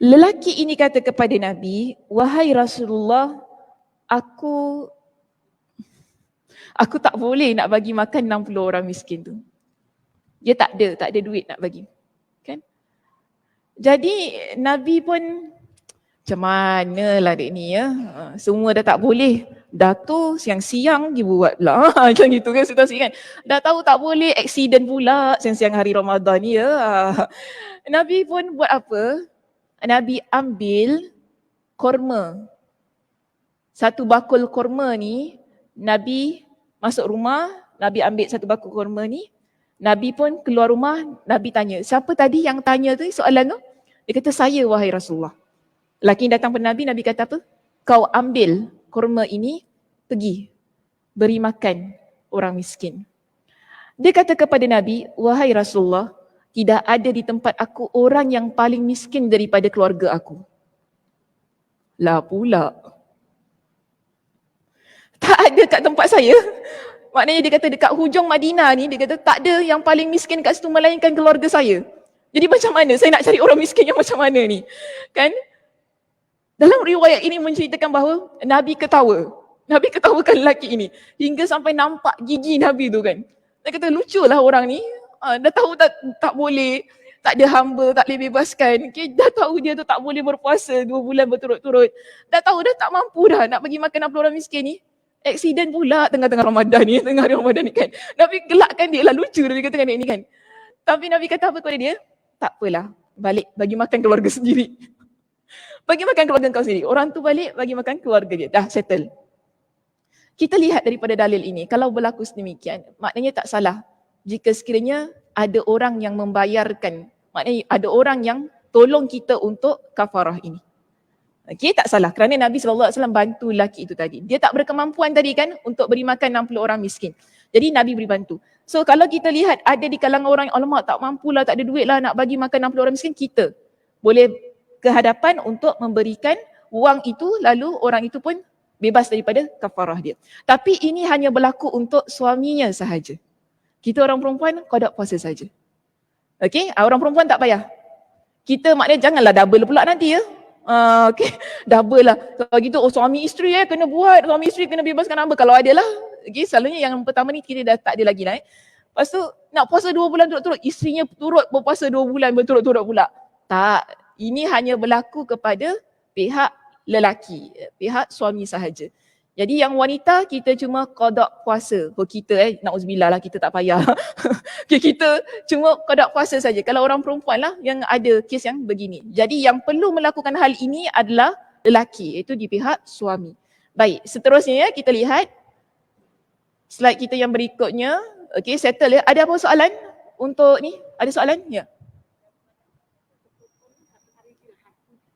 Lelaki ini kata kepada Nabi, wahai Rasulullah, aku tak boleh nak bagi makan 60 orang miskin tu. Dia tak ada duit nak bagi. Kan? Jadi Nabi pun macam manalah dek ni ya. Semua dah tak boleh. Dah tu siang-siang dia buat pula. Macam gitu kan situasi kan. Dah tahu tak boleh, accident pula siang-siang hari Ramadan ni ya. Nabi pun buat apa? Nabi ambil korma. Satu bakul korma ni, Nabi masuk rumah, Nabi ambil satu bakul korma ni, Nabi pun keluar rumah, Nabi tanya, siapa tadi yang tanya tu soalan tu? Dia kata, saya wahai Rasulullah. Lelaki datang pada Nabi, Nabi kata apa? Kau ambil korma ini, pergi beri makan orang miskin. Dia kata kepada Nabi, wahai Rasulullah, tidak ada di tempat aku orang yang paling miskin daripada keluarga aku. Lah pula. Tak ada kat tempat saya. Maknanya dia kata dekat hujung Madinah ni, dia kata tak ada yang paling miskin kat situ melainkan keluarga saya. Jadi macam mana saya nak cari orang miskin yang macam mana ni? Kan? Dalam riwayat ini menceritakan bahawa Nabi ketawa. Nabi ketawakan lelaki ini. Hingga sampai nampak gigi Nabi tu kan. Dia kata luculah orang ni. Dah tahu tak boleh, tak ada hamba, tak boleh bebaskan. Okay, dah tahu dia tu tak boleh berpuasa 2 bulan berturut-turut. Dah tahu dah tak mampu dah nak bagi makan 60 orang miskin ni. Accident pula tengah-tengah Ramadan ni, tengah hari Ramadan ni kan. Nabi gelakkan dia lah, lucu Nabi katakan dia ni kan. Tapi Nabi kata apa kepada dia? Tak apalah, balik bagi makan keluarga sendiri. Bagi makan keluarga kau sendiri. Orang tu balik bagi makan keluarga dia. Dah settle. Kita lihat daripada dalil ini, kalau berlaku sedemikian, maknanya tak salah jika sekiranya ada orang yang membayarkan, maknanya ada orang yang tolong kita untuk kafarah ini. Okey, tak salah kerana Nabi SAW bantu lelaki itu tadi. Dia tak berkemampuan tadi kan untuk beri makan 60 orang miskin. Jadi Nabi beri bantu. So kalau kita lihat ada di kalangan orang yang alamak tak mampulah, tak ada duit lah nak bagi makan 60 orang miskin, kita boleh ke hadapan untuk memberikan wang itu, lalu orang itu pun bebas daripada kafarah dia. Tapi ini hanya berlaku untuk suaminya sahaja. Kita orang perempuan qada puasa saja. Okey, orang perempuan tak payah. Kita maknanya janganlah double pula nanti ya. Okey, double lah. Kalau gitu suami isteri kena buat, suami isteri kena bebaskan hamba kalau ada lah. Okey, selalunya yang pertama ni kita dah tak ada lagi lah. Lepas tu nak puasa 2 bulan turut-turut, isterinya turut berpuasa 2 bulan berturut-turut pula. Tak, ini hanya berlaku kepada pihak lelaki, pihak suami sahaja. Jadi yang wanita kita cuma qada puasa. Oh kita na'udzubillah lah, kita tak payah. Okay, kita cuma qada puasa saja. Kalau orang perempuan lah yang ada kes yang begini. Jadi yang perlu melakukan hal ini adalah lelaki, iaitu di pihak suami. Baik, seterusnya kita lihat slide kita yang berikutnya. Okay, settle ya. Ada apa soalan untuk ni? Ada soalan? Ya.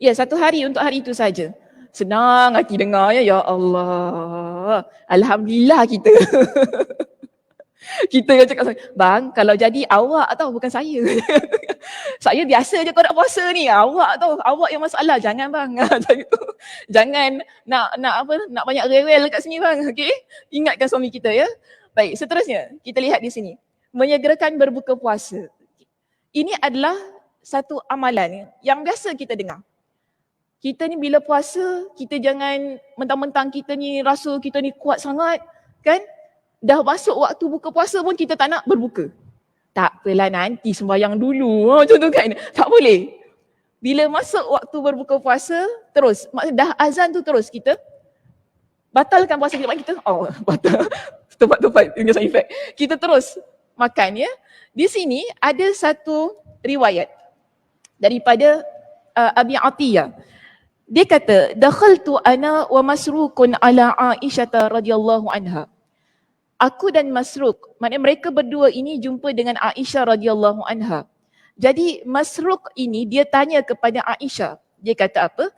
Ya, 1 hari untuk hari itu saja. Senang hati dengar ya Allah. Alhamdulillah kita. Kita yang cakap, bang kalau jadi awak tau bukan saya. Saya biasa je kau nak puasa ni. Awak tau, awak yang masalah. Jangan bang. Jangan nak banyak rewel kat sini bang. Okey? Ingatkan suami kita ya. Baik, seterusnya kita lihat di sini. Menyegerakan berbuka puasa. Ini adalah satu amalan yang biasa kita dengar. Kita ni bila puasa, kita jangan mentang-mentang kita ni rasa kita ni kuat sangat, kan? Dah masuk waktu buka puasa pun kita tak nak berbuka. Tak apalah nanti sembahyang dulu, macam tu kan? Tak boleh. Bila masuk waktu berbuka puasa, terus, dah azan tu terus kita batalkan puasa kita, batal. Tepat, punya sound effect. Kita terus makan ya. Di sini ada satu riwayat daripada Abi Atiyah. Dia kata, dakhaltu ana wa masrukun ala Aisyah radhiyallahu anha. Aku dan Masruq, maknanya mereka berdua ini jumpa dengan Aisyah radhiyallahu anha. Jadi Masruq ini dia tanya kepada Aisyah. Dia kata apa?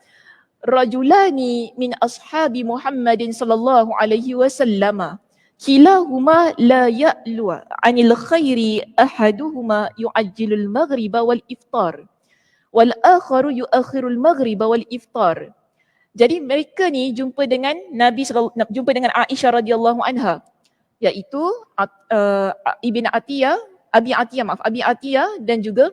Rajulani min ashabi Muhammadin sallallahu alaihi wasallam. Kilahuma la ya'lu 'anil khairi ahaduhuma yu'ajjilul maghriba wal iftar wal akharu yu'akhirul maghriba wal iftar. Jadi mereka ni jumpa dengan jumpa dengan Aisyah radhiyallahu anha, iaitu Ibn Atiyah, Abi Atiyah dan juga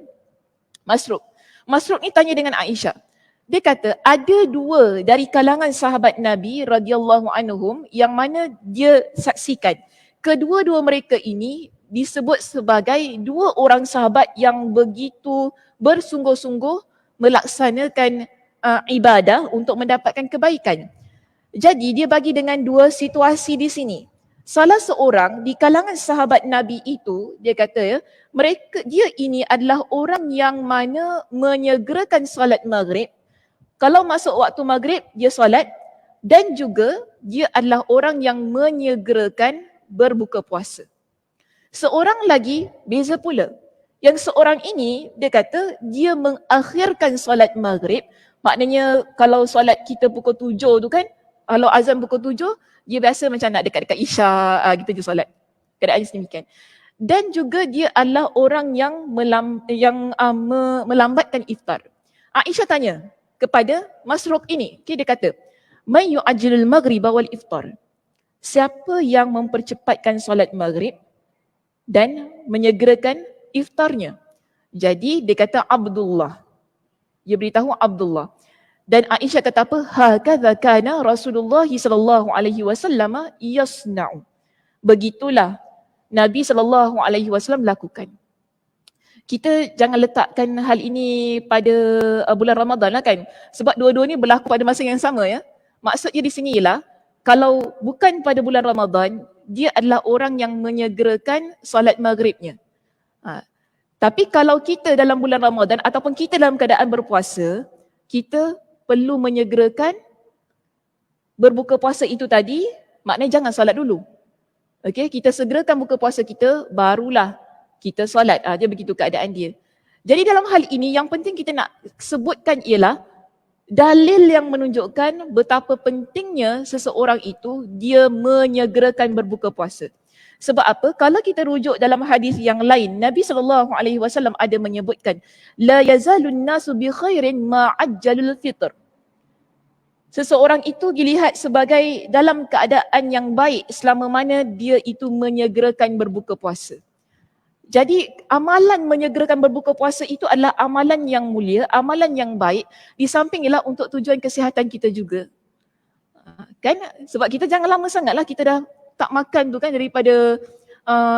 Masruq. Masruq ni tanya dengan Aisyah. Dia kata ada dua dari kalangan sahabat Nabi radhiyallahu anhum yang mana dia saksikan. Kedua-dua mereka ini disebut sebagai dua orang sahabat yang begitu bersungguh-sungguh melaksanakan ibadah untuk mendapatkan kebaikan. Jadi dia bagi dengan dua situasi di sini. Salah seorang di kalangan sahabat Nabi itu, dia kata dia ini adalah orang yang mana menyegerakan solat maghrib. Kalau masuk waktu maghrib, dia solat, dan juga dia adalah orang yang menyegerakan berbuka puasa. Seorang lagi beza pula. Yang seorang ini, dia kata dia mengakhirkan solat maghrib. Maknanya kalau solat kita pukul 7 tu kan, kalau azan pukul 7, dia biasa macam nak dekat-dekat Isya, kita je solat. Keadaan sedemikian. Dan juga dia adalah orang yang melambatkan iftar. Aisyah tanya kepada Masruq ini, dia kata, "Man yu'ajjilul maghriba wal iftar?" Siapa yang mempercepatkan solat maghrib dan menyegerakan iftarnya? Jadi dia kata Abdullah. Dia beritahu Abdullah. Dan Aisyah kata apa? Hakadha kana Rasulullah sallallahu alaihi wasallam yasna'u. Begitulah Nabi sallallahu alaihi wasallam lakukan. Kita jangan letakkan hal ini pada bulan Ramadan lah kan. Sebab dua-dua ni berlaku pada masa yang sama ya. Maksudnya di sini ialah kalau bukan pada bulan Ramadan, dia adalah orang yang menyegerakan solat maghribnya. Tapi kalau kita dalam bulan Ramadan ataupun kita dalam keadaan berpuasa, kita perlu menyegerakan berbuka puasa itu tadi, maknanya jangan solat dulu. Okey, kita segerakan buka puasa kita, barulah kita solat. Dia begitu keadaan dia. Jadi dalam hal ini yang penting kita nak sebutkan ialah dalil yang menunjukkan betapa pentingnya seseorang itu dia menyegerakan berbuka puasa. Sebab apa? Kalau kita rujuk dalam hadis yang lain, Nabi SAW ada menyebutkan la yazalun nasu bi khairin ma ajjalul fitr. Seseorang itu dilihat sebagai dalam keadaan yang baik selama mana dia itu menyegerakan berbuka puasa. Jadi amalan menyegerakan berbuka puasa itu adalah amalan yang mulia, amalan yang baik, di samping ialah untuk tujuan kesihatan kita juga. Kan? Sebab kita jangan lama sangatlah kita dah tak makan tu kan, daripada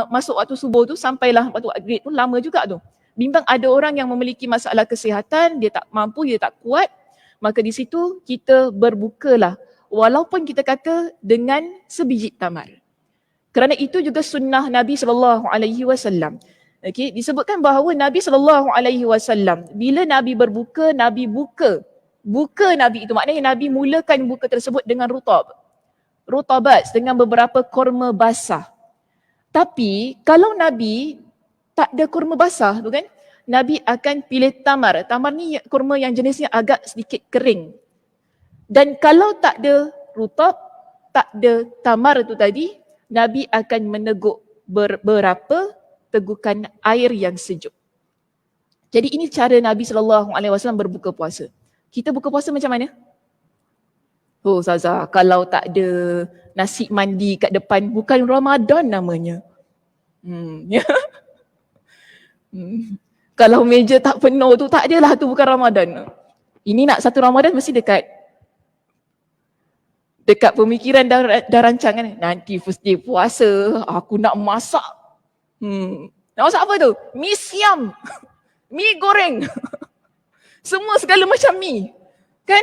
masuk waktu subuh tu sampailah waktu maghrib tu lama juga tu. Bimbang ada orang yang memiliki masalah kesihatan, dia tak mampu, dia tak kuat, maka di situ kita berbukalah walaupun kita kata dengan sebiji tamar. Kerana itu juga sunnah Nabi SAW. Okay, disebutkan bahawa Nabi SAW bila Nabi berbuka, Nabi buka Nabi itu, maknanya Nabi mulakan buka tersebut dengan rutabat, dengan beberapa kurma basah. Tapi kalau Nabi tak ada kurma basah tu kan, Nabi akan pilih tamar. Tamar ni kurma yang jenisnya agak sedikit kering. Dan kalau tak ada rutab, tak ada tamar tu tadi, Nabi akan meneguk beberapa tegukan air yang sejuk. Jadi ini cara Nabi SAW berbuka puasa. Kita buka puasa macam mana? Oh Ustazah, kalau tak ada nasi mandi kat depan, bukan Ramadan namanya. Kalau meja tak penuh tu, tak adalah tu bukan Ramadan. Ini nak satu Ramadan mesti dekat pemikiran dah rancangan. Nanti first day puasa, aku nak masak. Nak masak apa tu? Mi siam. Mi goreng. Semua segala macam mi. Kan?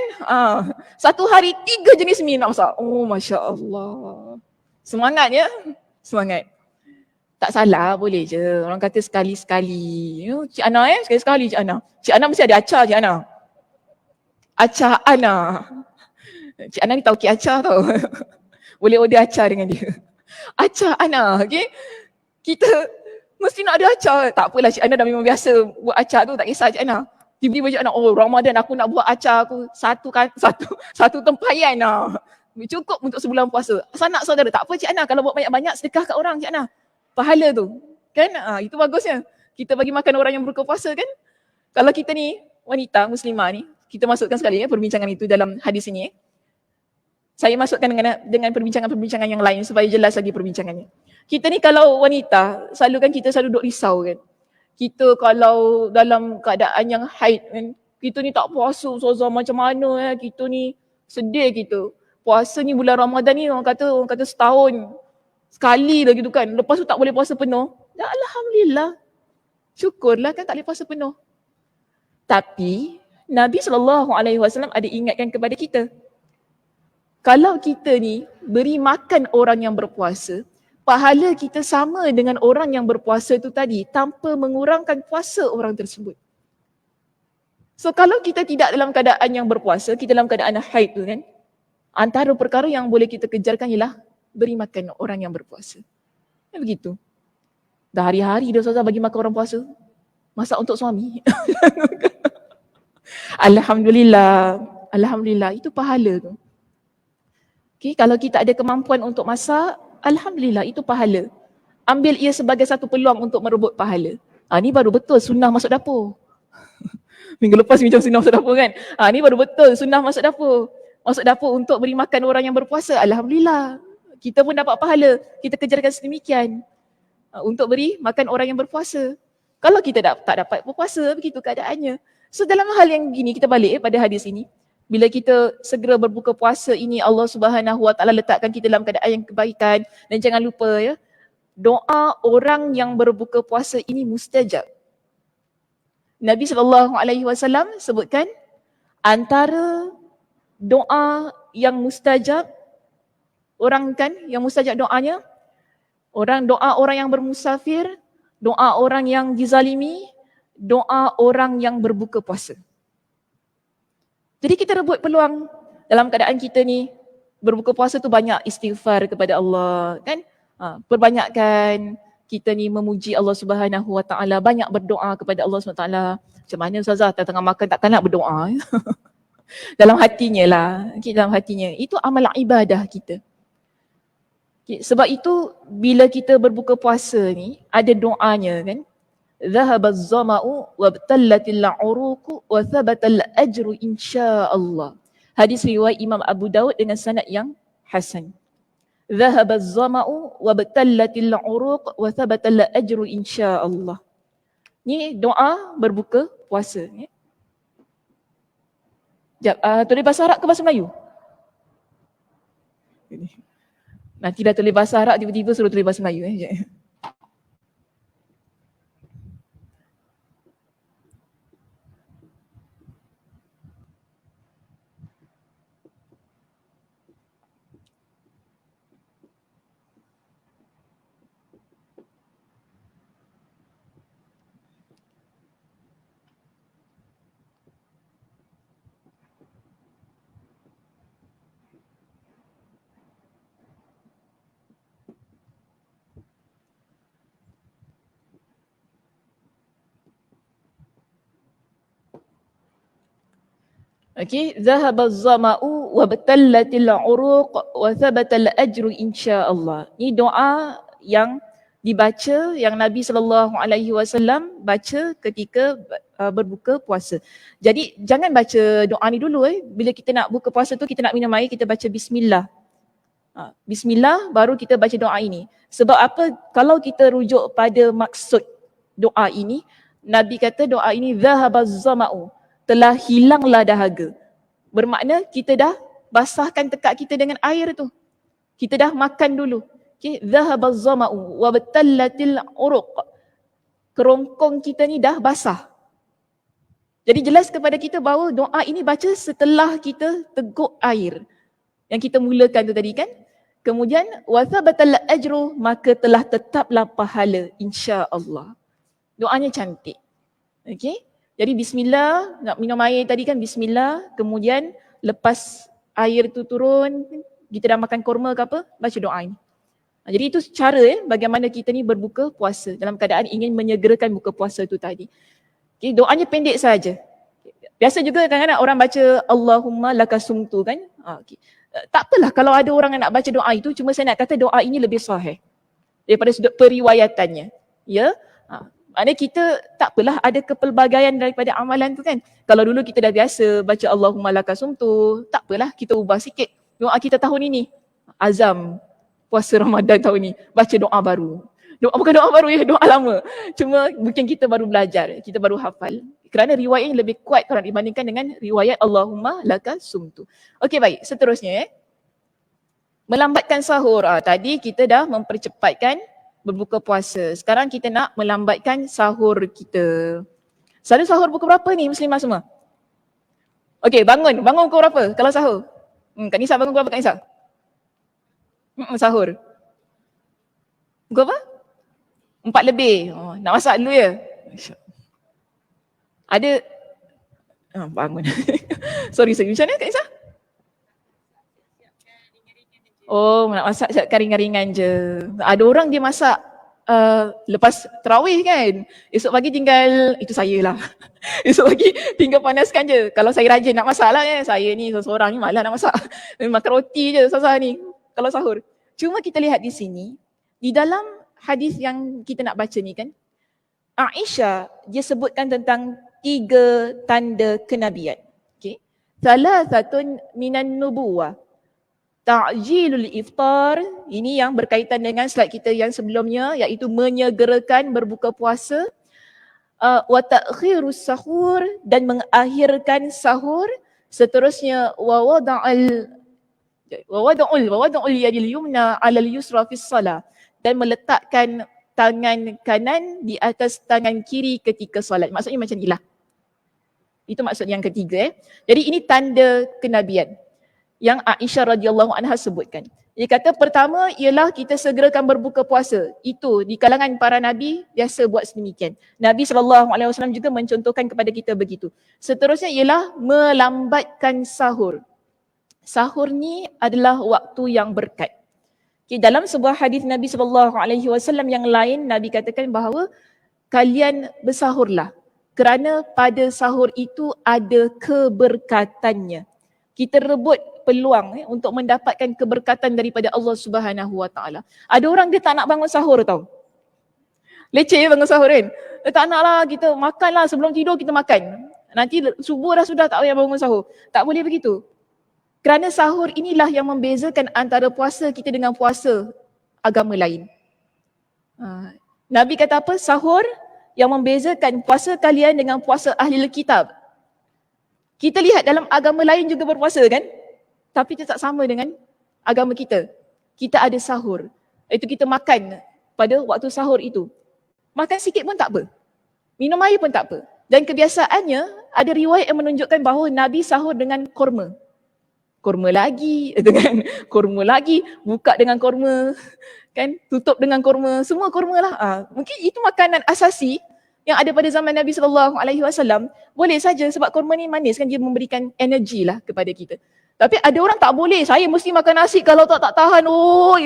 Satu hari 3 jenis mi nak masak. Oh Masya Allah. Semangat ya? Semangat. Tak salah, boleh je. Orang kata sekali-sekali. Cik Ana sekali-sekali Cik Ana. Cik Ana mesti ada acar Cik Ana. Acar Ana. Cik Ana ni tahu acar tau. Boleh order acar dengan dia. Acar Ana, okay? Kita mesti nak ada acar. Tak apalah, Cik Ana dah memang biasa buat acar tu, tak kisah Cik Ana. Tiba-tiba Cik Ana, oh Ramadan aku nak buat acar aku satu tempayan lah. Cukup untuk sebulan puasa. Sanak saudara, tak apa Cik Ana, kalau buat banyak-banyak sedekah kat orang Cik Ana. Pahala tu. Kan? Itu bagusnya. Kita bagi makan orang yang berbuka puasa kan. Kalau kita ni, wanita muslimah ni, kita masukkan sekali perbincangan itu dalam hadis ini. Saya masukkan dengan perbincangan-perbincangan yang lain supaya jelas lagi perbincangannya. Kita ni kalau wanita, kita selalu duk risau kan. Kita kalau dalam keadaan yang haid kan, kita ni tak puasa Ustazah macam mana kita ni sedih kita. Puasa ni bulan Ramadan ni orang kata setahun sekali lah gitu kan. Lepas tu tak boleh puasa penuh. Ya Alhamdulillah. Syukurlah kan tak boleh puasa penuh. Tapi Nabi SAW ada ingatkan kepada kita. Kalau kita ni beri makan orang yang berpuasa, pahala kita sama dengan orang yang berpuasa tu tadi tanpa mengurangkan puasa orang tersebut. So kalau kita tidak dalam keadaan yang berpuasa, kita dalam keadaan haid tu kan, antara perkara yang boleh kita kejarkan ialah beri makan orang yang berpuasa. Kan begitu. Dah hari-hari dah Ustazah bagi makan orang puasa. Masak untuk suami. Alhamdulillah. Alhamdulillah. Itu pahala tu. Okay, kalau kita ada kemampuan untuk masak, Alhamdulillah itu pahala. Ambil ia sebagai satu peluang untuk merebut pahala. Ni baru betul sunnah masuk dapur. Minggu lepas macam sunnah masuk dapur kan. Ni baru betul sunnah masuk dapur. Masuk dapur untuk beri makan orang yang berpuasa. Alhamdulillah. Kita pun dapat pahala. Kita kejarkan sedemikian. Untuk beri makan orang yang berpuasa. Kalau kita tak dapat berpuasa, begitu keadaannya. So dalam hal yang gini, kita balik pada hadis ini. Bila kita segera berbuka puasa ini, Allah Subhanahu Wa Taala letakkan kita dalam keadaan yang kebaikan. Dan jangan lupa ya, doa orang yang berbuka puasa ini mustajab. Nabi SAW sebutkan antara doa yang mustajab, orang kan yang mustajab doanya, doa orang yang bermusafir, doa orang yang dizalimi, doa orang yang berbuka puasa. Jadi kita rebut peluang dalam keadaan kita ni berbuka puasa tu banyak istighfar kepada Allah kan. Perbanyakkan kita ni memuji Allah Subhanahu Wa Taala, banyak berdoa kepada Allah Subhanahu Wa Taala. Macam mana Ustazah tengah makan takkan nak berdoa. Dalam hatinya lah, dalam hatinya. Itu amal ibadah kita. Sebab itu bila kita berbuka puasa ni ada doanya kan. ذهب الظمأ وابتلت العروق وثبت الأجر إن شاء الله. Hadis riwayat Imam Abu Daud dengan sanad yang hasan. ذهب الظمأ وابتلت العروق وثبت الأجر إن شاء الله. Ni doa berbuka puasa. Tulis bahasa Arab ke bahasa Melayu? Nanti dah tulis bahasa Arab tiba-tiba suruh tulis bahasa Melayu. Okey, zahaba az-zama'u wa batallatil 'uruq wa thabata al-ajru insya-Allah. Ini doa yang dibaca, yang Nabi SAW baca ketika berbuka puasa. Jadi jangan baca doa ni dulu Bila kita nak buka puasa tu kita nak minum air, kita baca bismillah. Bismillah baru kita baca doa ini. Sebab apa? Kalau kita rujuk pada maksud doa ini, Nabi kata doa ini zahaba az-zama'u, telah hilanglah dahaga. Bermakna kita dah basahkan tekak kita dengan air tu. Kita dah makan dulu. Okay. Dhahaba az-zama'u wa batallatil 'uruq. Kerongkong kita ni dah basah. Jadi jelas kepada kita bahawa doa ini baca setelah kita teguk air. Yang kita mulakan tu tadi kan. Kemudian wa thabatal ajru, maka telah tetaplah pahala insya-Allah. Doanya cantik. Okey. Jadi bismillah, nak minum air tadi kan bismillah, kemudian lepas air tu turun, kita dah makan kurma ke apa, baca doa ini. Jadi itu cara bagaimana kita ni berbuka puasa dalam keadaan ingin menyegerakan buka puasa tu tadi. Okay, doanya pendek saja. Biasa juga kadang-kadang orang baca Allahumma lakasumtu kan. Okay. Tak apalah kalau ada orang yang nak baca doa itu, cuma saya nak kata doa ini lebih sahih daripada sudut periwayatannya. Ya. Maknanya kita tak apalah ada kepelbagaian daripada amalan tu kan. Kalau dulu kita dah biasa baca Allahumma lakasumtu, tak apalah kita ubah sikit. Doa kita tahun ini, azam puasa Ramadan tahun ni, baca doa baru. Bukan doa baru ya, doa lama. Cuma mungkin kita baru belajar, kita baru hafal. Kerana riwayat ini lebih kuat kalau dibandingkan dengan riwayat Allahumma lakasumtu. Okey baik, seterusnya melambatkan sahur. Tadi kita dah mempercepatkan berbuka puasa. Sekarang kita nak melambatkan sahur kita. Selalu sahur pukul berapa ni muslimah semua? Okey, bangun pukul berapa kalau sahur? Kak Nisa bangun pukul berapa Kak Nisa? Sahur. Pukul apa? 4 lebih. Nak masak dulu ya? Ada bangun. sorry. Macam mana Kak Nisa? Nak masak siapkan ringan-ringan je. Ada orang dia masak lepas tarawih kan. Esok pagi tinggal, itu saya lah. Esok pagi tinggal panaskan je. Kalau saya rajin nak masak lah saya ni seorang ni malas nak masak. Makan roti je sasa ni kalau sahur. Cuma kita lihat di sini, di dalam hadis yang kita nak baca ni kan, Aisyah dia sebutkan tentang 3 tanda kenabian. Okay. Salah satu minan nubuwah. Ta'jilul iftar, ini yang berkaitan dengan slide kita yang sebelumnya, iaitu menyegerakan berbuka puasa. Wa ta'khirus sahur, dan mengakhirkan sahur. Seterusnya wa wada'ul yadil yumna 'alal yusra fis salah, dan meletakkan tangan kanan di atas tangan kiri ketika solat. Maksudnya macam inilah. Itu maksud yang ketiga. Jadi ini tanda kenabian yang Aisyah radhiyallahu anha sebutkan. Dia kata pertama ialah kita segerakan berbuka puasa. Itu di kalangan para nabi biasa buat sedemikian. Nabi SAW juga mencontohkan kepada kita begitu. Seterusnya ialah melambatkan sahur. Sahur ni adalah waktu yang berkat. Okay, dalam sebuah hadis Nabi SAW yang lain, Nabi katakan bahawa kalian bersahurlah kerana pada sahur itu ada keberkatannya. Kita rebut peluang untuk mendapatkan keberkatan daripada Allah Subhanahu Wa Taala. Ada orang dia tak nak bangun sahur tau. Leceh bangun sahur kan. Tak nak lah, kita makanlah sebelum tidur kita makan. Nanti subuh dah sudah tak payah bangun sahur. Tak boleh begitu. Kerana sahur inilah yang membezakan antara puasa kita dengan puasa agama lain. Nabi kata apa? Sahur yang membezakan puasa kalian dengan puasa ahli kitab. Kita lihat dalam agama lain juga berpuasa kan? Tapi dia tak sama dengan agama kita. Kita ada sahur. Itu kita makan pada waktu sahur itu. Makan sikit pun tak apa. Minum air pun tak apa. Dan kebiasaannya ada riwayat yang menunjukkan bahawa Nabi sahur dengan korma. Korma lagi, dengan korma lagi, buka dengan korma, kan? Tutup dengan korma, semua korma lah. Mungkin itu makanan asasi yang ada pada zaman Nabi SAW. Boleh saja sebab korma ni manis kan, dia memberikan energi lah kepada kita. Tapi ada orang tak boleh, saya mesti makan nasi, kalau tak tahan.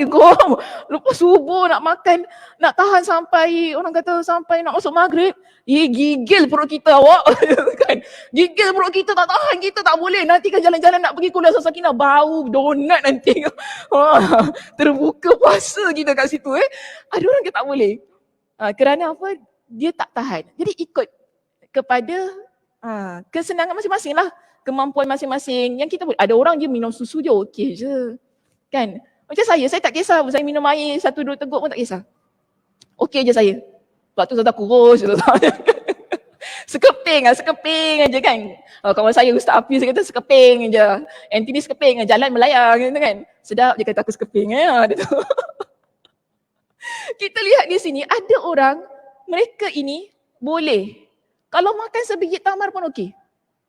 Kau lepas subuh nak makan, nak tahan sampai, orang kata sampai nak masuk maghrib. Gigil perut kita awak. Kan? Gigil perut kita, tak tahan, kita tak boleh. Nanti kan jalan-jalan nak pergi kuliah Sakinah, bau donat nanti. Terbuka puasa kita kat situ. Ada orang ke tak boleh. Kerana apa? Dia tak tahan. Jadi ikut kepada kesenangan masing-masing lah. Kemampuan masing-masing. Yang kita boleh, ada orang dia minum susu je okey je. Kan? Macam saya tak kisah. Saya minum air 1-2 teguk pun tak kisah. Okey je saya. Sebab tu saya tak kurus. Sekeping aja kan. Kawan saya Ustaz Afi, saya kata sekeping je. Anti ni sekeping je, jalan melayang gitu kan. Sedap dia kata aku sekeping. Kita lihat di sini ada orang, mereka ini boleh. Kalau makan sebiji tamar pun okey.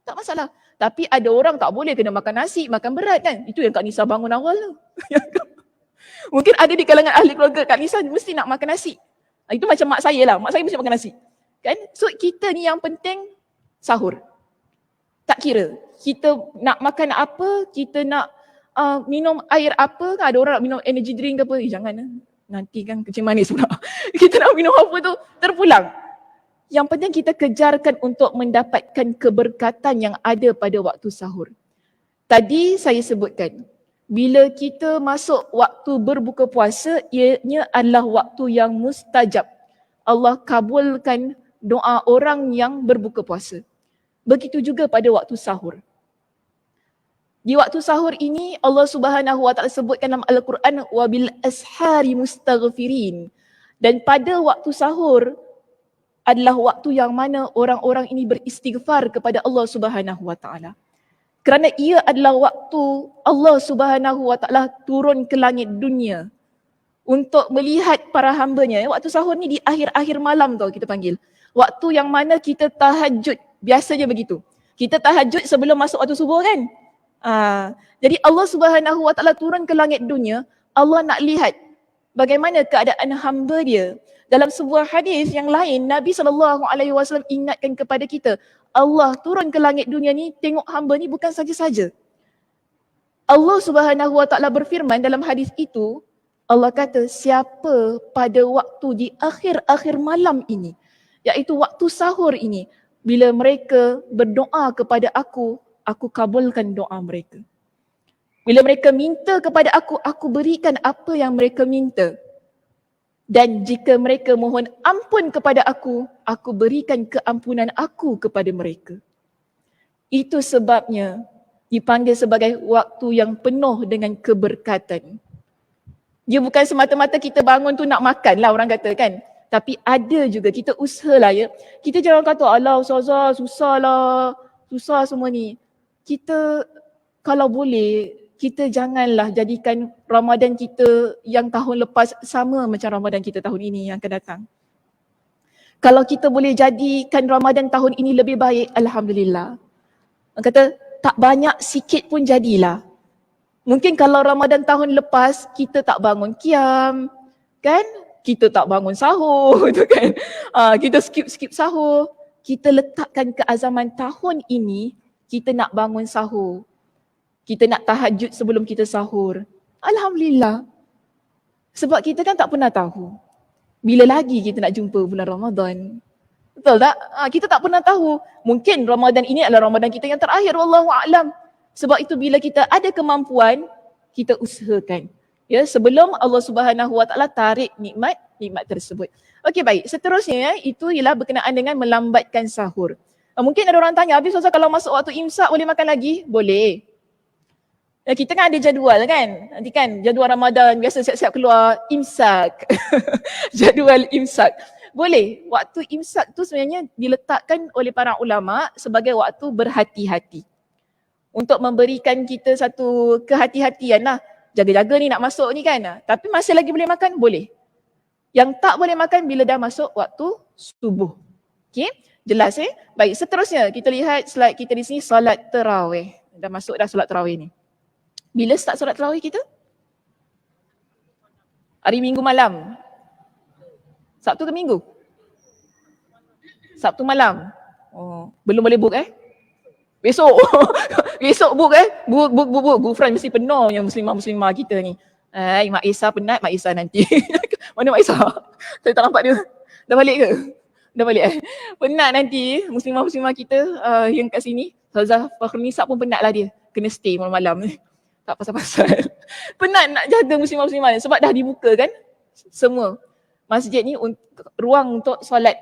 Tak masalah. Tapi ada orang tak boleh, kena makan nasi, makan berat kan. Itu yang Kak Nisa bangun awal tu. Mungkin ada di kalangan ahli keluarga Kak Nisa mesti nak makan nasi. Itu macam mak saya lah. Mak saya mesti makan nasi. Kan? So kita ni yang penting sahur. Tak kira. Kita nak makan apa, kita nak minum air apa. Kan ada orang nak minum energy drink ke apa. Jangan lah. nanti kan kencing manis pula. Kita nak minum apa tu, terpulang. Yang penting kita kejarkan untuk mendapatkan keberkatan yang ada pada waktu sahur. Tadi saya sebutkan, bila kita masuk waktu berbuka puasa, ianya adalah waktu yang mustajab. Allah kabulkan doa orang yang berbuka puasa. Begitu juga pada waktu sahur. Di waktu sahur ini Allah Subhanahu Wa Taala sebutkan dalam Al-Quran, wa bil ashari mustaghfirin. Dan pada waktu sahur adalah waktu yang mana orang-orang ini beristighfar kepada Allah Subhanahu Wa Taala. Kerana ia adalah waktu Allah Subhanahu Wa Taala turun ke langit dunia untuk melihat para hamba-Nya. Waktu sahur ni di akhir-akhir malam tau kita panggil. Waktu yang mana kita tahajud, biasanya begitu. Kita tahajud sebelum masuk waktu subuh kan? Jadi Allah Subhanahu Wa Taala turun ke langit dunia, Allah nak lihat bagaimana keadaan hamba Dia. Dalam sebuah hadis yang lain, Nabi SAW ingatkan kepada kita, Allah turun ke langit dunia ni, tengok hamba ni bukan saja-saja. Allah Subhanahu Wa Taala berfirman dalam hadis itu, Allah kata, siapa pada waktu di akhir-akhir malam ini, iaitu waktu sahur ini, bila mereka berdoa kepada aku kabulkan doa mereka. Bila mereka minta kepada aku berikan apa yang mereka minta. Dan jika mereka mohon ampun kepada aku berikan keampunan aku kepada mereka. Itu sebabnya dipanggil sebagai waktu yang penuh dengan keberkatan. Dia bukan semata-mata kita bangun tu nak makan lah orang kata kan. Tapi ada juga kita usahalah ya. Kita jangan kata alah ustazah susah lah, susah semua ni. Kita kalau boleh, kita janganlah jadikan Ramadan kita yang tahun lepas sama macam Ramadan kita tahun ini yang akan datang. Kalau kita boleh jadikan Ramadan tahun ini lebih baik, Alhamdulillah. Orang kata tak banyak sikit pun jadilah. Mungkin kalau Ramadan tahun lepas kita tak bangun qiyam, kan? Kita tak bangun sahur, tu kan? Kita skip sahur. Kita letakkan keazaman tahun ini, kita nak bangun sahur. Kita nak tahajud sebelum kita sahur. Alhamdulillah. Sebab kita kan tak pernah tahu bila lagi kita nak jumpa bulan Ramadan. Betul tak? Kita tak pernah tahu. Mungkin Ramadan ini adalah Ramadan kita yang terakhir. Wallahu a'lam. Sebab itu bila kita ada kemampuan, kita usahakan. Ya, sebelum Allah Subhanahu Wa Taala tarik nikmat tersebut. Okey baik. Seterusnya itu ialah berkenaan dengan melambatkan sahur. Mungkin ada orang tanya, habis Ustaz kalau masuk waktu imsak boleh makan lagi? Boleh. Kita kan ada jadual kan, nanti kan jadual Ramadan biasa siap-siap keluar imsak. Jadual imsak. Boleh, waktu imsak tu sebenarnya diletakkan oleh para ulama sebagai waktu berhati-hati. Untuk memberikan kita satu kehati-hatian lah. Jaga-jaga ni nak masuk ni kan. Tapi masih lagi boleh makan? Boleh. Yang tak boleh makan bila dah masuk waktu subuh. Okay, jelas Baik, seterusnya kita lihat slide kita di sini, solat tarawih. Dah masuk dah solat tarawih ni. Bila start solat tarawih kita? Hari Minggu malam. Sabtu ke Minggu? Sabtu malam. Oh, belum boleh book Besok. Besok book Book. Gufran mesti penuh yang muslimah kita ni. Mak Isa penat, Mak Isa nanti. Mana Mak Isa? Saya tak nampak dia. Dah balik ke? Dah balik Penat nanti muslimah kita yang kat sini. Ustazah Fakhrunisa pun penat lah dia. Kena stay malam-malam. Tak pasal-pasal. Penat nak jaga muslimah sebab dah dibuka kan semua masjid ni ruang untuk solat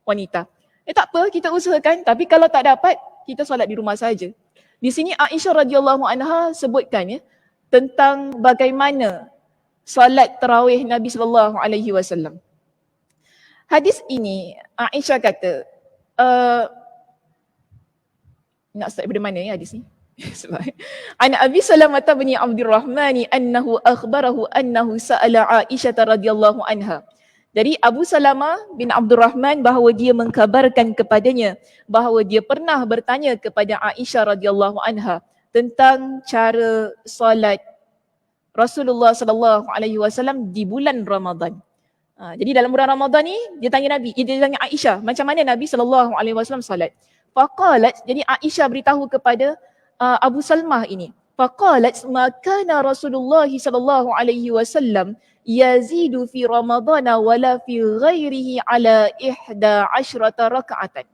wanita. Tak apa, kita usahakan, tapi kalau tak dapat kita solat di rumah saja. Di sini Aisyah radhiyallahu anha sebutkan tentang bagaimana solat tarawih Nabi sallallahu alaihi wasallam. Hadis ini Aisyah kata nak start daripada mana hadis ni? An Abi Salamah bin Abdurrahman annahu akhbarahu annahu sa'ala Aisyah radhiyallahu anha. Dari Abu Salamah bin Abdurrahman bahawa dia mengkabarkan kepadanya bahawa dia pernah bertanya kepada Aisyah radhiyallahu anha tentang cara solat Rasulullah sallallahu alaihi wasallam di bulan Ramadan. Jadi dalam bulan Ramadan ni dia tanya Aisyah macam mana Nabi SAW solat. Faqalat, jadi Aisyah beritahu kepada Abu Salmah ini. Faqalat ma kana Rasulullah sallallahu alaihi wasallam yazidu fi Ramadan wala fi ghairihi ala 11 raka'atan.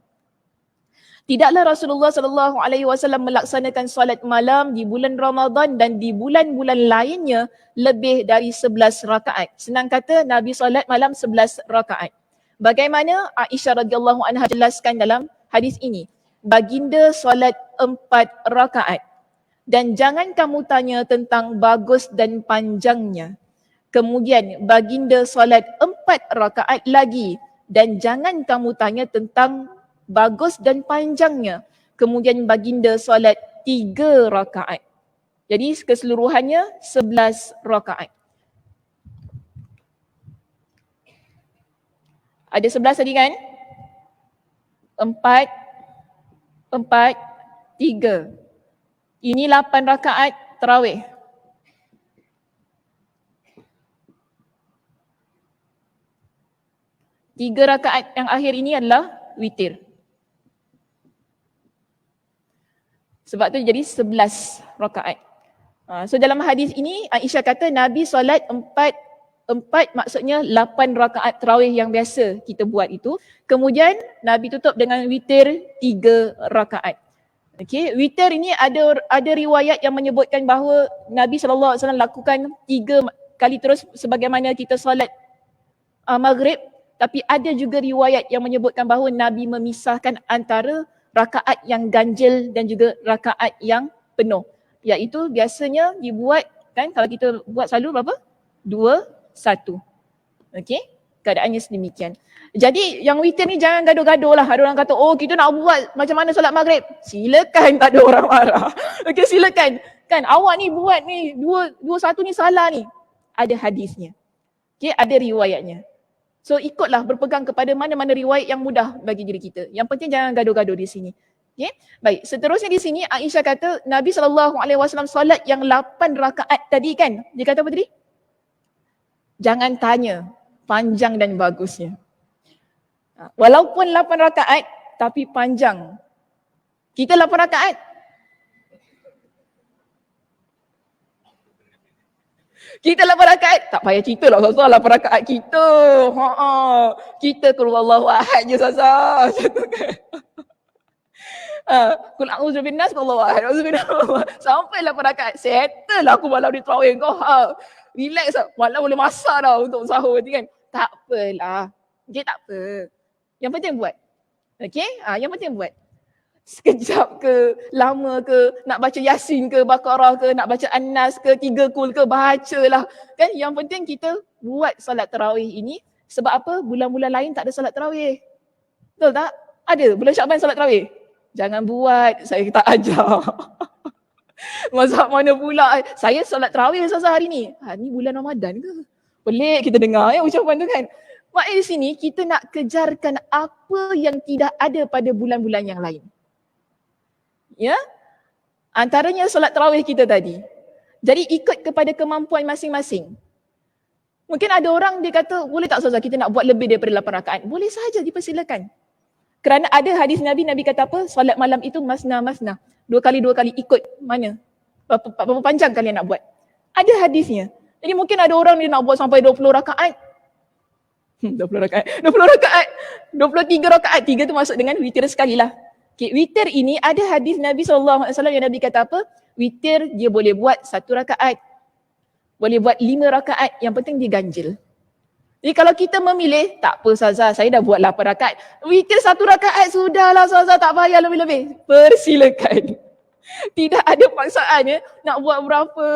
Tidaklah Rasulullah sallallahu alaihi wasallam melaksanakan solat malam di bulan Ramadan dan di bulan-bulan lainnya lebih dari 11 rakaat. Senang kata Nabi solat malam 11 rakaat. Bagaimana Aisyah radhiyallahu anha jelaskan dalam hadis ini? Baginda solat 4 rakaat. Dan jangan kamu tanya tentang bagus dan panjangnya. Kemudian baginda solat 4 rakaat lagi dan jangan kamu tanya tentang bagus dan panjangnya. Kemudian baginda solat 3 rakaat. Jadi keseluruhannya 11 rakaat. Ada 11 tadi kan? 4, 3. Ini 8 rakaat tarawih. Tiga rakaat yang akhir ini adalah witir. Sebab tu jadi 11 rakaat. So dalam hadis ini Aisyah kata Nabi solat 4 maksudnya 8 rakaat tarawih yang biasa kita buat itu. Kemudian Nabi tutup dengan witir 3 rakaat. Okey, witir ini ada riwayat yang menyebutkan bahawa Nabi SAW lakukan 3 kali terus sebagaimana kita solat maghrib. Tapi ada juga riwayat yang menyebutkan bahawa Nabi memisahkan antara rakaat yang ganjil dan juga rakaat yang penuh. Iaitu biasanya dibuat kan kalau kita buat selalu berapa? 2, 1. Okey? Keadaannya sedemikian. Jadi yang witir ni jangan gaduh-gaduh lah. Ada orang kata, oh kita nak buat macam mana solat maghrib. Silakan, tak ada orang marah. Okey, silakan. Kan awak ni buat ni 2, 1 ni salah ni. Ada hadisnya. Okey, ada riwayatnya. So ikutlah berpegang kepada mana-mana riwayat yang mudah bagi diri kita. Yang penting jangan gaduh-gaduh di sini. Okay? Baik, seterusnya di sini Aisyah kata Nabi SAW solat yang 8 rakaat tadi kan. Dia kata apa tadi? Jangan tanya panjang dan bagusnya. Walaupun 8 rakaat tapi panjang. Kita 8 rakaat. Kita 8 rakaat, tak payah cerita lah Sasa 8 rakaat kita. Kita keluar Allahu Ahad je Sasa. Macam tu kan. Kul a'udzu binnas Allahu Ahad. Sampai 8 rakaat. Settle lah aku malam di tarawih kau. Relax lah. Malam boleh masak dah untuk sahur nanti kan. Tak apalah. Okay, tak apa. Yang penting buat. Okay, yang penting buat. Sekejap ke, lama ke, nak baca Yasin ke, Baqarah ke, nak baca An-Nas ke, 3 kul ke, bacalah. Kan yang penting kita buat solat tarawih ini. Sebab apa? Bulan-bulan lain tak ada solat tarawih. Betul tak? Ada. Bulan Syakban solat tarawih. Jangan buat, saya tak ajar. Mazhab mana pula? Saya solat tarawih Ustazah hari ni. Ni bulan Ramadan ke? Pelik kita dengar ucapan tu kan. Maknanya di sini kita nak kejarkan apa yang tidak ada pada bulan-bulan yang lain. Ya, antaranya solat tarawih kita tadi. Jadi ikut kepada kemampuan masing-masing. Mungkin ada orang dia kata, boleh tak Ustazah kita nak buat lebih daripada 8 rakaat? Boleh sahaja, dipersilakan. Kerana ada hadis Nabi kata apa? Solat malam itu masna-masna. 2 kali ikut mana? Berapa panjang kalian nak buat? Ada hadisnya. Jadi mungkin ada orang dia nak buat sampai 20 rakaat. 20 rakaat. 23 rakaat. 3 tu masuk dengan witir sekali lah. Okay, witir ini ada hadis Nabi SAW yang Nabi kata apa? Witir dia boleh buat 1 rakaat. Boleh buat 5 rakaat. Yang penting dia ganjil. Jadi kalau kita memilih, tak apa Ustazah, saya dah buat 8 rakaat. Witir 1 rakaat sudahlah Ustazah, tak payah lebih-lebih. Persilakan. Tidak ada paksaan ya. Nak buat berapa,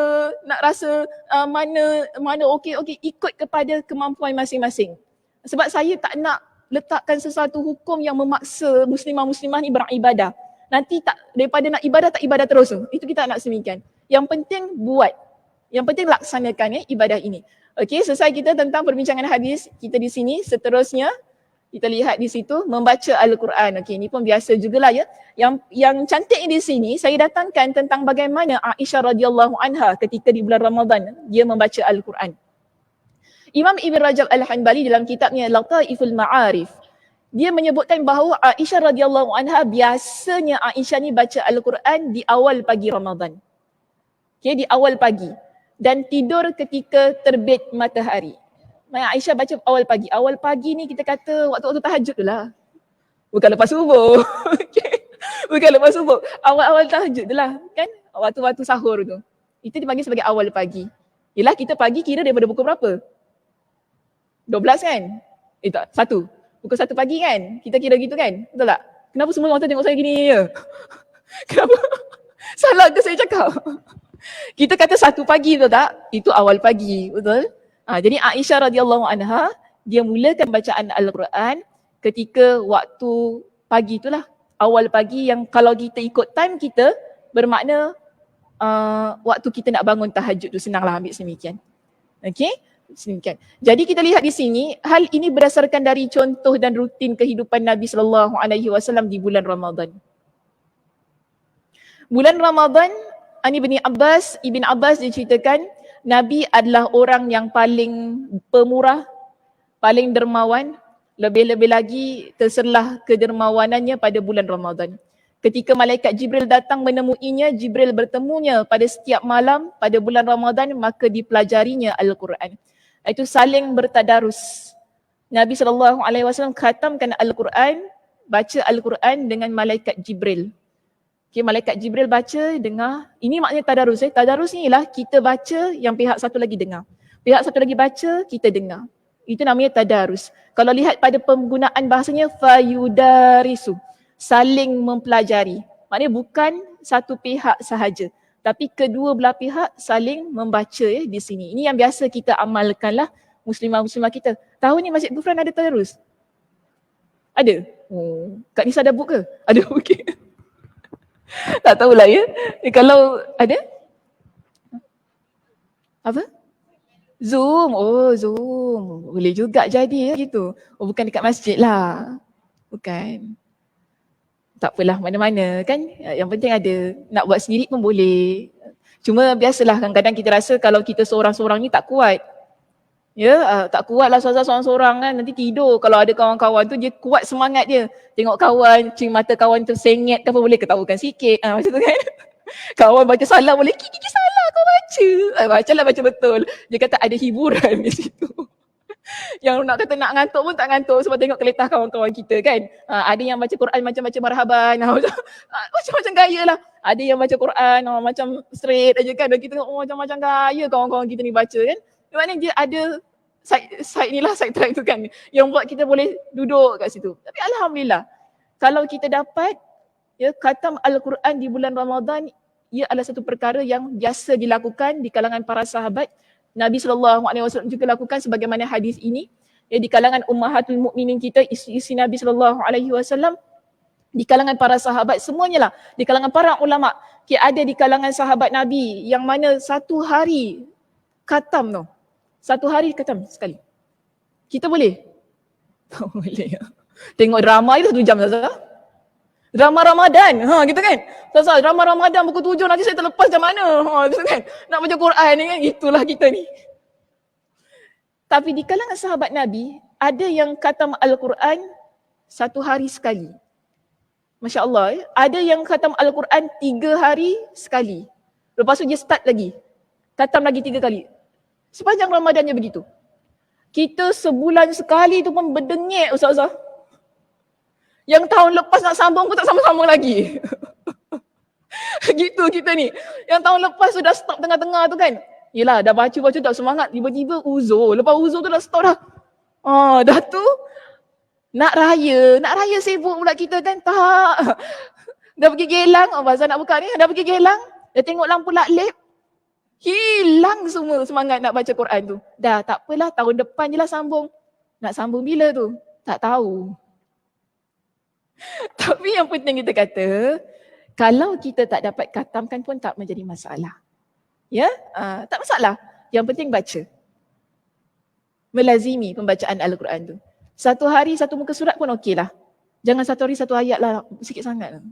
nak rasa mana okey, ikut kepada kemampuan masing-masing. Sebab saya tak nak letakkan sesuatu hukum yang memaksa muslimah-muslimah ni beribadah. Nanti tak, daripada nak ibadah tak ibadah terus. Itu kita nak semikian. Yang penting buat. Yang penting laksanakan ibadah ini. Okey, selesai kita tentang perbincangan hadis kita di sini. Seterusnya kita lihat di situ membaca Al-Quran. Okey, ini pun biasa jugalah ya. Yang cantik di sini saya datangkan tentang bagaimana Aisyah radhiyallahu anha ketika di bulan Ramadan dia membaca Al-Quran. Imam Ibn Rajab Al-Hanbali dalam kitabnya Lataiful Ma'arif, dia menyebutkan bahawa Aisyah radhiyallahu anha biasanya Aisyah ni baca Al-Quran di awal pagi Ramadan. Okay, di awal pagi. Dan tidur ketika terbit matahari. Aisyah baca awal pagi. Awal pagi ni kita kata waktu-waktu tahajud tu lah. Bukan lepas subuh. Okay. Bukan lepas subuh. Awal-awal tahajud tu lah. Kan? Waktu-waktu sahur tu. Itu dipanggil sebagai awal pagi. Yelah kita pagi kira daripada pukul berapa? 12 kan? Tak, 1. Pukul 1 pagi kan? Kita kira gitu kan? Betul tak? Kenapa semua orang tengok saya gini je? Kenapa? Salah ke saya cakap? Kita kata 1 pagi betul tak? Itu awal pagi, betul? Jadi Aisyah radhiyallahu anha, dia mulakan bacaan Al-Quran ketika waktu pagi itulah. Awal pagi yang kalau kita ikut time kita, bermakna waktu kita nak bangun tahajud tu, senanglah ambil semikian. Okay? Semikian. Jadi kita lihat di sini, hal ini berdasarkan dari contoh dan rutin kehidupan Nabi SAW di bulan Ramadan. Bulan Ramadan, Ibn Abbas diceritakan, Nabi adalah orang yang paling pemurah, paling dermawan, lebih-lebih lagi terserlah kedermawanannya pada bulan Ramadan. Ketika malaikat Jibril datang menemuinya, Jibril bertemunya pada setiap malam pada bulan Ramadan, maka dipelajarinya Al-Quran. Itu saling bertadarus. Nabi SAW khatamkan Al-Quran, baca Al-Quran dengan malaikat Jibril. Okay, malaikat Jibril baca, dengar. Ini maknanya tadarus. Tadarus ni ialah kita baca, yang pihak satu lagi dengar. Pihak satu lagi baca, kita dengar. Itu namanya tadarus. Kalau lihat pada penggunaan bahasanya, fayudarisu. Saling mempelajari. Maknanya bukan satu pihak sahaja. Tapi kedua belah pihak saling membaca di sini. Ini yang biasa kita amalkanlah muslimah-muslimah kita. Tahu ni Masjid Ghufran ada tadarus? Ada? Kak Nisa ada book ke? Ada, okey. Tak tahulah ya. Kalau ada? Apa? Zoom. Oh, Zoom. Boleh juga jadi ya gitu. Oh, bukan dekat masjid lah. Bukan. Tak apalah, mana-mana kan. Yang penting ada. Nak buat sendiri pun boleh. Cuma biasalah kadang-kadang kita rasa kalau kita seorang-seorang ni tak kuat. Ya, tak kuat lah seorang-seorang kan, nanti tidur. Kalau ada kawan-kawan tu dia kuat semangat dia. Tengok kawan, cing mata kawan tu sengit ke apa, boleh ketawakan sikit. Macam tu kan. Kawan baca salah boleh, Kiki salah kau baca. Bacalah baca betul. Dia kata ada hiburan di situ. Yang nak kata nak ngantuk pun tak ngantuk sebab tengok keletah kawan-kawan kita kan. Ada yang baca Quran macam baca marhaban. Macam-macam gaya lah. Ada yang baca Quran macam straight aja kan. Dan kita tengok macam-macam gaya kawan-kawan kita ni baca kan. Maknanya dia ada side ni lah, side track tu kan, yang buat kita boleh duduk kat situ. Tapi Alhamdulillah, kalau kita dapat khatam Al-Quran di bulan Ramadan, ia adalah satu perkara yang biasa dilakukan di kalangan para sahabat. Nabi SAW juga lakukan sebagaimana hadis ini. Di kalangan ummahatul mukminin kita, isteri Nabi SAW, di kalangan para sahabat, semuanya lah. Di kalangan para ulama, ada di kalangan sahabat Nabi yang mana satu hari khatam tau. Satu hari khatam sekali. Kita boleh? Tak boleh. Tengok drama itu 1 jam saja. Drama Ramadan. Gitu kan. Saja drama Ramadan pukul 7 nanti saya terlepas macam mana. Gitu kan. Nak baca Quran ni kan. Itulah kita ni. Tapi di kalangan sahabat Nabi, ada yang khatam Al-Quran 1 hari sekali. Masya Allah. Ada yang khatam Al-Quran 3 hari sekali. Lepas tu dia start lagi. Khatam lagi 3 kali. Sepanjang Ramadannya begitu. Kita sebulan sekali tu pun berdengik Ustazah. Yang tahun lepas nak sambung pun tak sambung-sambung lagi. Gitu kita ni. Yang tahun lepas tu dah stop tengah-tengah tu kan. Yelah dah baca-baca tak semangat. Tiba-tiba uzur. Lepas uzur tu dah stop dah. Dah tu nak raya sibuk pula kita kan. Tak. Dah pergi Geylang. Bazar nak buka ni. Dah pergi Geylang. Dah tengok lampu laklip. Hilang semua semangat nak baca Quran tu. Dah tak apalah, tahun depan je lah sambung. Nak sambung bila tu? Tak tahu. Tapi yang penting kita kata, kalau kita tak dapat khatamkan pun tak menjadi masalah. Ya, tak masalah. Yang penting baca. Melazimi pembacaan Al-Quran tu. 1 hari 1 muka surat pun okey lah. Jangan 1 hari 1 ayat lah, sikit sangat lah.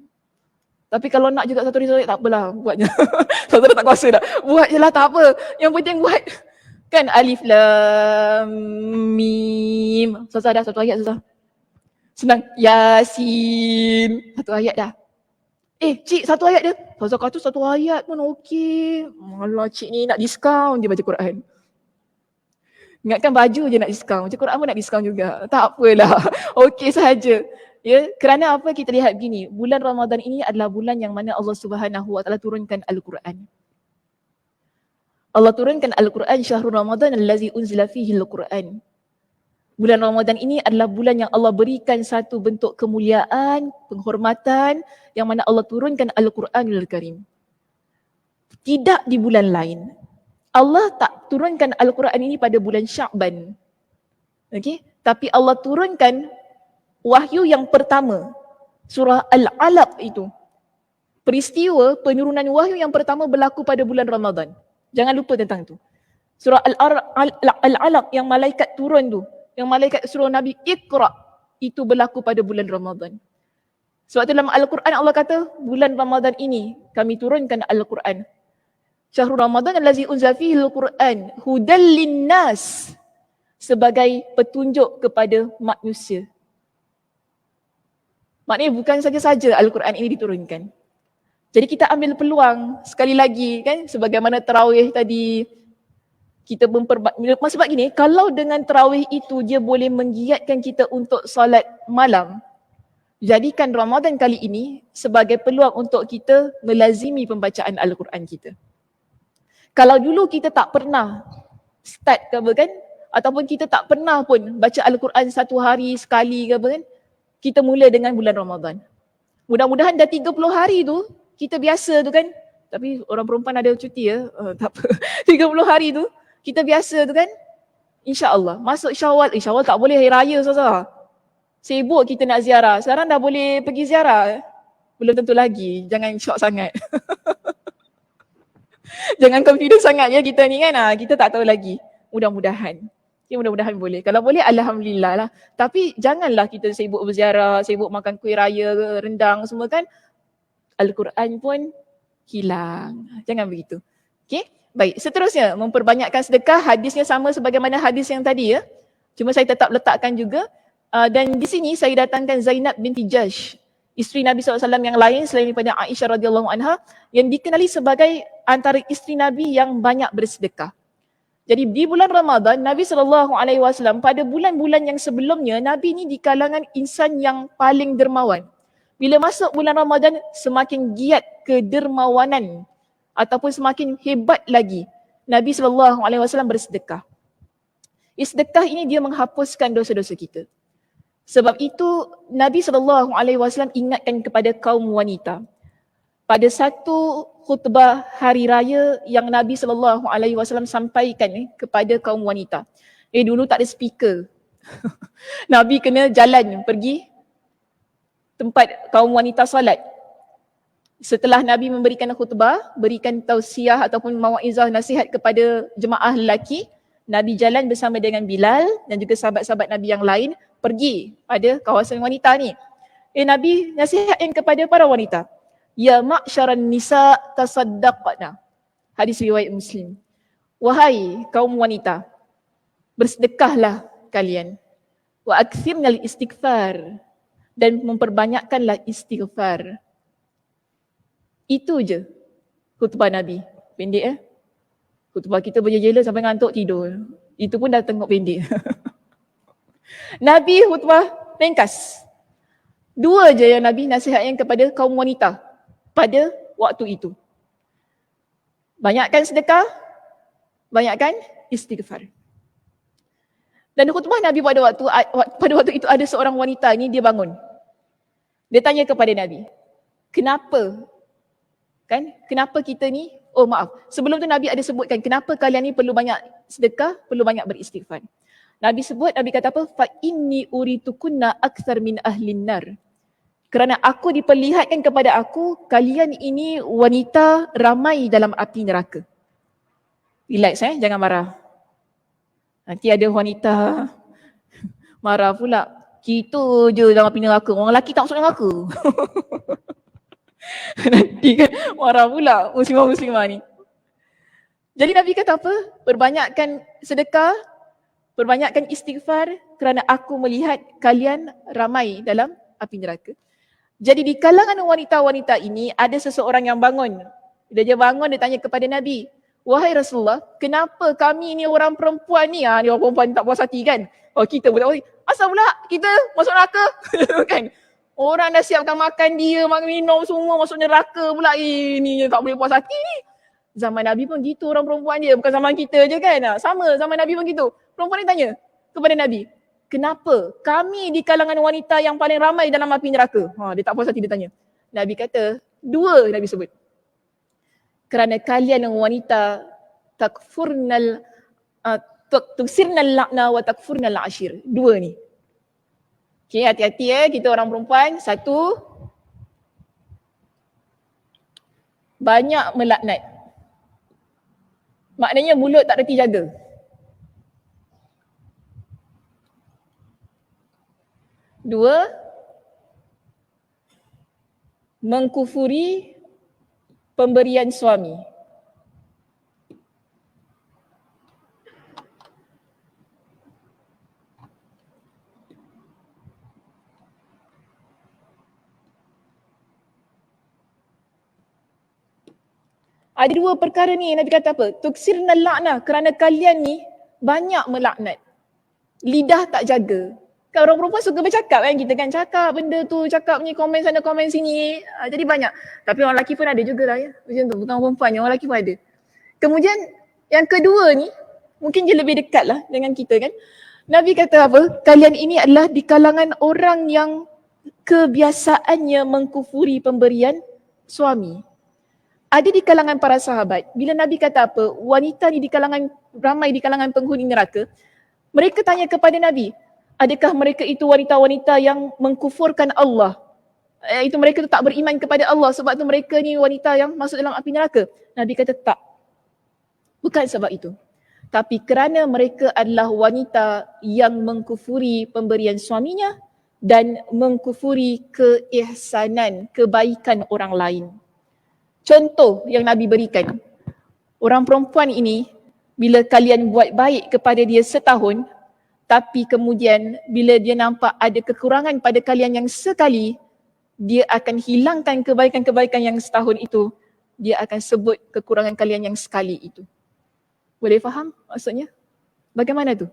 Tapi kalau nak juga 1 hari 1 ayat tak apalah, buat je. Saudara tak kuasa dah. Buat je lah, tak apa. Yang penting buat. Kan alif lam mim. Susah dah 1 ayat susah. Senang. Yasin. 1 ayat dah. Cik satu ayat dia. Ustazah kata satu ayat pun okey. Malah cik ni nak diskaun dia baca Quran. Ingatkan baju je nak diskaun. Macam Quran pun nak diskaun juga. Tak apalah. Okey sahaja. Ya, kerana apa kita lihat begini. Bulan Ramadan ini adalah bulan yang mana Allah Subhanahu Wa Taala turunkan Al-Quran. Allah turunkan Al-Quran syahrul Ramadan allazi unzila fihi Al-Quran. Bulan Ramadan ini adalah bulan yang Allah berikan satu bentuk kemuliaan, penghormatan yang mana Allah turunkan Al-Quranul Karim. Tidak di bulan lain. Allah tak turunkan Al-Quran ini pada bulan Sya'ban. Okey, tapi Allah turunkan wahyu yang pertama, surah Al-Alaq itu. Peristiwa penurunan wahyu yang pertama berlaku pada bulan Ramadan. Jangan lupa tentang itu. Surah Al-Alaq yang malaikat turun tu, yang malaikat suruh Nabi Iqra, itu berlaku pada bulan Ramadan. Sebab itu dalam Al-Quran Allah kata, bulan Ramadan ini kami turunkan Al-Quran. Syahrul Ramadan allazi unzila fihi Al-Quran hudal linnas, sebagai petunjuk kepada manusia. Maknanya bukan saja-saja Al-Quran ini diturunkan. Jadi kita ambil peluang sekali lagi kan, sebagaimana tarawih tadi kita sebab gini, kalau dengan tarawih itu dia boleh menggiatkan kita untuk solat malam, jadikan Ramadan kali ini sebagai peluang untuk kita melazimi pembacaan Al-Quran kita. Kalau dulu kita tak pernah start ke apa kan, ataupun kita tak pernah pun baca Al-Quran satu hari sekali ke apa kan, kita mula dengan bulan Ramadan. Mudah-mudahan dah 30 hari tu kita biasa tu kan, tapi orang perempuan ada cuti ya, tak apa. 30 hari tu kita biasa tu kan, insya-Allah. Masuk Syawal, Syawal tak boleh hari raya Ustazah. Sibuk kita nak ziarah. Sekarang dah boleh pergi ziarah. Belum tentu lagi, jangan syok sangat. Jangan confident sangat ya kita ni kan, kita tak tahu lagi. Mudah-mudahan. Ya, mudah-mudahan boleh. Kalau boleh alhamdulillah lah. Tapi janganlah kita sibuk berziarah, sibuk makan kuih raya, rendang semua kan. Al-Quran pun hilang. Jangan begitu. Okey? Baik, seterusnya memperbanyakkan sedekah. Hadisnya sama sebagaimana hadis yang tadi ya. Cuma saya tetap letakkan juga. Dan di sini saya datangkan Zainab binti Jahsh, isteri Nabi SAW yang lain selain daripada Aisyah radhiyallahu anha, yang dikenali sebagai antara isteri Nabi yang banyak bersedekah. Jadi di bulan Ramadan, Nabi SAW pada bulan-bulan yang sebelumnya, Nabi ni di kalangan insan yang paling dermawan. Bila masuk bulan Ramadan, semakin giat kedermawanan ataupun semakin hebat lagi Nabi SAW bersedekah. Sedekah ini dia menghapuskan dosa-dosa kita. Sebab itu Nabi SAW ingatkan kepada kaum wanita. Pada satu khutbah hari raya yang Nabi SAW sampaikan kepada kaum wanita. Dulu tak ada speaker. Nabi kena jalan pergi tempat kaum wanita solat. Setelah Nabi memberikan khutbah, berikan tausiah ataupun mauizah nasihat kepada jemaah lelaki, Nabi jalan bersama dengan Bilal dan juga sahabat-sahabat Nabi yang lain pergi pada kawasan wanita ni. Nabi nasihatkan kepada para wanita. Ya ma'syaran nisa tasaddaqna. Hadis riwayat Muslim. Wahai kaum wanita, bersedekahlah kalian. Wa akthirnal istighfar, dan memperbanyakkanlah istighfar. Itu je khutbah Nabi. Pendek khutbah kita berjela-jela sampai ngantuk tidur. Itu pun dah tengok pendek. Nabi khutbah ringkas. 2 je yang Nabi nasihatkan kepada kaum wanita pada waktu itu. Banyakkan sedekah, banyakkan istighfar. Dan khutbah Nabi pada waktu itu ada seorang wanita ni, dia bangun. Dia tanya kepada Nabi, kenapa? Kenapa kita ni, sebelum tu Nabi ada sebutkan kenapa kalian ni perlu banyak sedekah, perlu banyak beristighfar. Nabi sebut, Nabi kata apa? Fa inni uritukunna akthar min ahlin nar. Kerana aku diperlihatkan kepada aku, kalian ini wanita ramai dalam api neraka. Relax jangan marah. Nanti ada wanita marah pula. Kita je dalam api neraka, orang lelaki tak masuk neraka. Nanti kan marah pula muslimah-muslimah ni. Jadi Nabi kata apa? Perbanyakkan sedekah, perbanyakkan istighfar kerana aku melihat kalian ramai dalam api neraka. Jadi di kalangan wanita-wanita ini ada seseorang yang bangun. Bila dia bangun, dia tanya kepada Nabi, wahai Rasulullah, kenapa kami ni orang perempuan ni, ni orang perempuan tak puas hati kan? Oh, kita pun tak puas hati. Asal pula kita masuk neraka? Kan? Orang dah siapkan makan dia, makan minum semua masuk neraka pula. Ni tak boleh puas hati ni. Zaman Nabi pun gitu orang perempuan dia. Bukan zaman kita je kan? Sama, zaman Nabi pun gitu. Perempuan ni tanya kepada Nabi, kenapa kami di kalangan wanita yang paling ramai dalam api neraka? Dia tak puas hati, dia tanya. Nabi kata, dua Nabi sebut. Kerana kalian yang wanita tuksirnal la'na wa takfurnal ashir. Dua ni. Okay, hati-hati kita orang perempuan. Satu, banyak melaknat. Maknanya mulut tak reti jaga. Dua, mengkufuri pemberian suami. Ada dua perkara ni Nabi kata apa? Tuksirnal la'na, kerana kalian ni banyak melaknat. Lidah tak jaga. Kan orang perempuan suka bercakap kan, kita kan cakap benda tu, cakap ni komen sana komen sini. Jadi banyak. Tapi orang lelaki pun ada jugalah ya. Macam tu, bukan orang perempuan, orang lelaki pun ada. Kemudian yang kedua ni, mungkin dia lebih dekat lah dengan kita kan. Nabi kata apa? Kalian ini adalah di kalangan orang yang kebiasaannya mengkufuri pemberian suami. Ada di kalangan para sahabat, bila Nabi kata apa, wanita ni ramai di kalangan penghuni neraka, mereka tanya kepada Nabi, adakah mereka itu wanita-wanita yang mengkufurkan Allah? Itu mereka tu tak beriman kepada Allah, sebab tu mereka ni wanita yang masuk dalam api neraka. Nabi kata tak. Bukan sebab itu. Tapi kerana mereka adalah wanita yang mengkufuri pemberian suaminya dan mengkufuri keihsanan, kebaikan orang lain. Contoh yang Nabi berikan, orang perempuan ini bila kalian buat baik kepada dia setahun, tapi kemudian bila dia nampak ada kekurangan pada kalian yang sekali, dia akan hilangkan kebaikan-kebaikan yang setahun itu, dia akan sebut kekurangan kalian yang sekali itu. Boleh faham maksudnya? Bagaimana tu?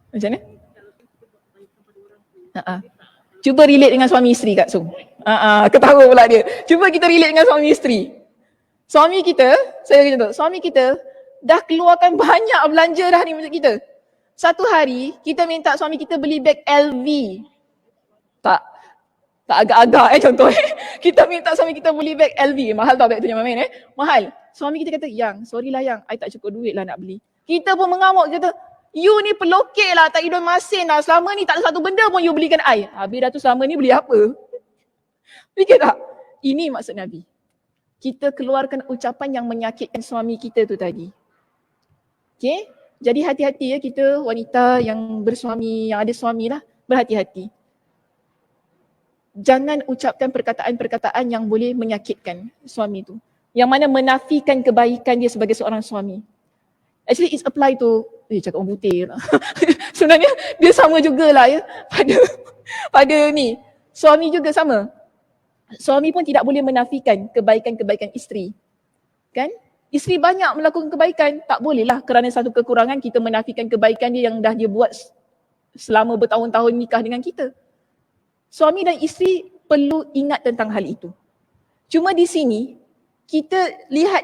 Macam mana? Cuba relate dengan suami isteri Kak Sung. Ketawa pula dia. Cuba kita relate dengan suami isteri. Suami kita, saya kata suami kita dah keluarkan banyak belanja dah ni untuk kita. Satu hari kita minta suami kita beli beg LV. Tak agak-agak contoh. Kita minta suami kita beli beg LV. Mahal tau beg tu jangan main Mahal. Suami kita kata, "Yang, sorry lah yang, I tak cukup duit lah nak beli." Kita pun mengamuk, kata, "You ni pelokek lah, tak hidung masin lah. Selama ni tak ada satu benda pun you belikan I." Habis dah tu selama ni beli apa? Fikir tak? Ini maksud Nabi. Kita keluarkan ucapan yang menyakitkan suami kita tu tadi. Okay? Jadi hati-hati ya kita wanita yang bersuami, yang ada suami lah. Berhati-hati. Jangan ucapkan perkataan-perkataan yang boleh menyakitkan suami tu. Yang mana menafikan kebaikan dia sebagai seorang suami. Actually it's apply to, cakap orang putih lah. Sebenarnya dia sama jugalah ya pada ni. Suami juga sama. Suami pun tidak boleh menafikan kebaikan-kebaikan isteri. Kan? Isteri banyak melakukan kebaikan, tak bolehlah kerana satu kekurangan kita menafikan kebaikan dia yang dah dia buat selama bertahun-tahun nikah dengan kita. Suami dan isteri perlu ingat tentang hal itu. Cuma di sini kita lihat